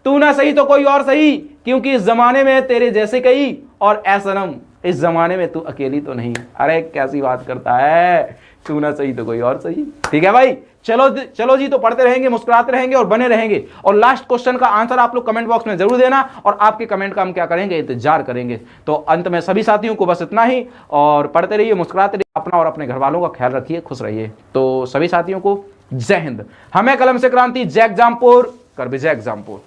तू ना सही तो कोई और सही, क्योंकि इस जमाने में तेरे जैसे कई, और ऐ सनम इस जमाने में तू अकेली तो नहीं। अरे कैसी बात करता है, तू ना सही तो कोई और सही, ठीक है भाई। चलो जी, तो पढ़ते रहेंगे, मुस्कुराते रहेंगे और बने रहेंगे। और लास्ट क्वेश्चन का आंसर आप लोग कमेंट बॉक्स में जरूर देना, और आपके कमेंट का हम क्या करेंगे, इंतजार करेंगे। तो अंत में सभी साथियों को बस इतना ही, और पढ़ते रहिए, मुस्कुराते रहिए, अपना और अपने घर वालों का ख्याल रखिए, खुश रहिए। तो सभी साथियों को जय हिंद। हमें कलम से क्रांति, जय एग्जामपुर, कर विजय एग्जामपुर।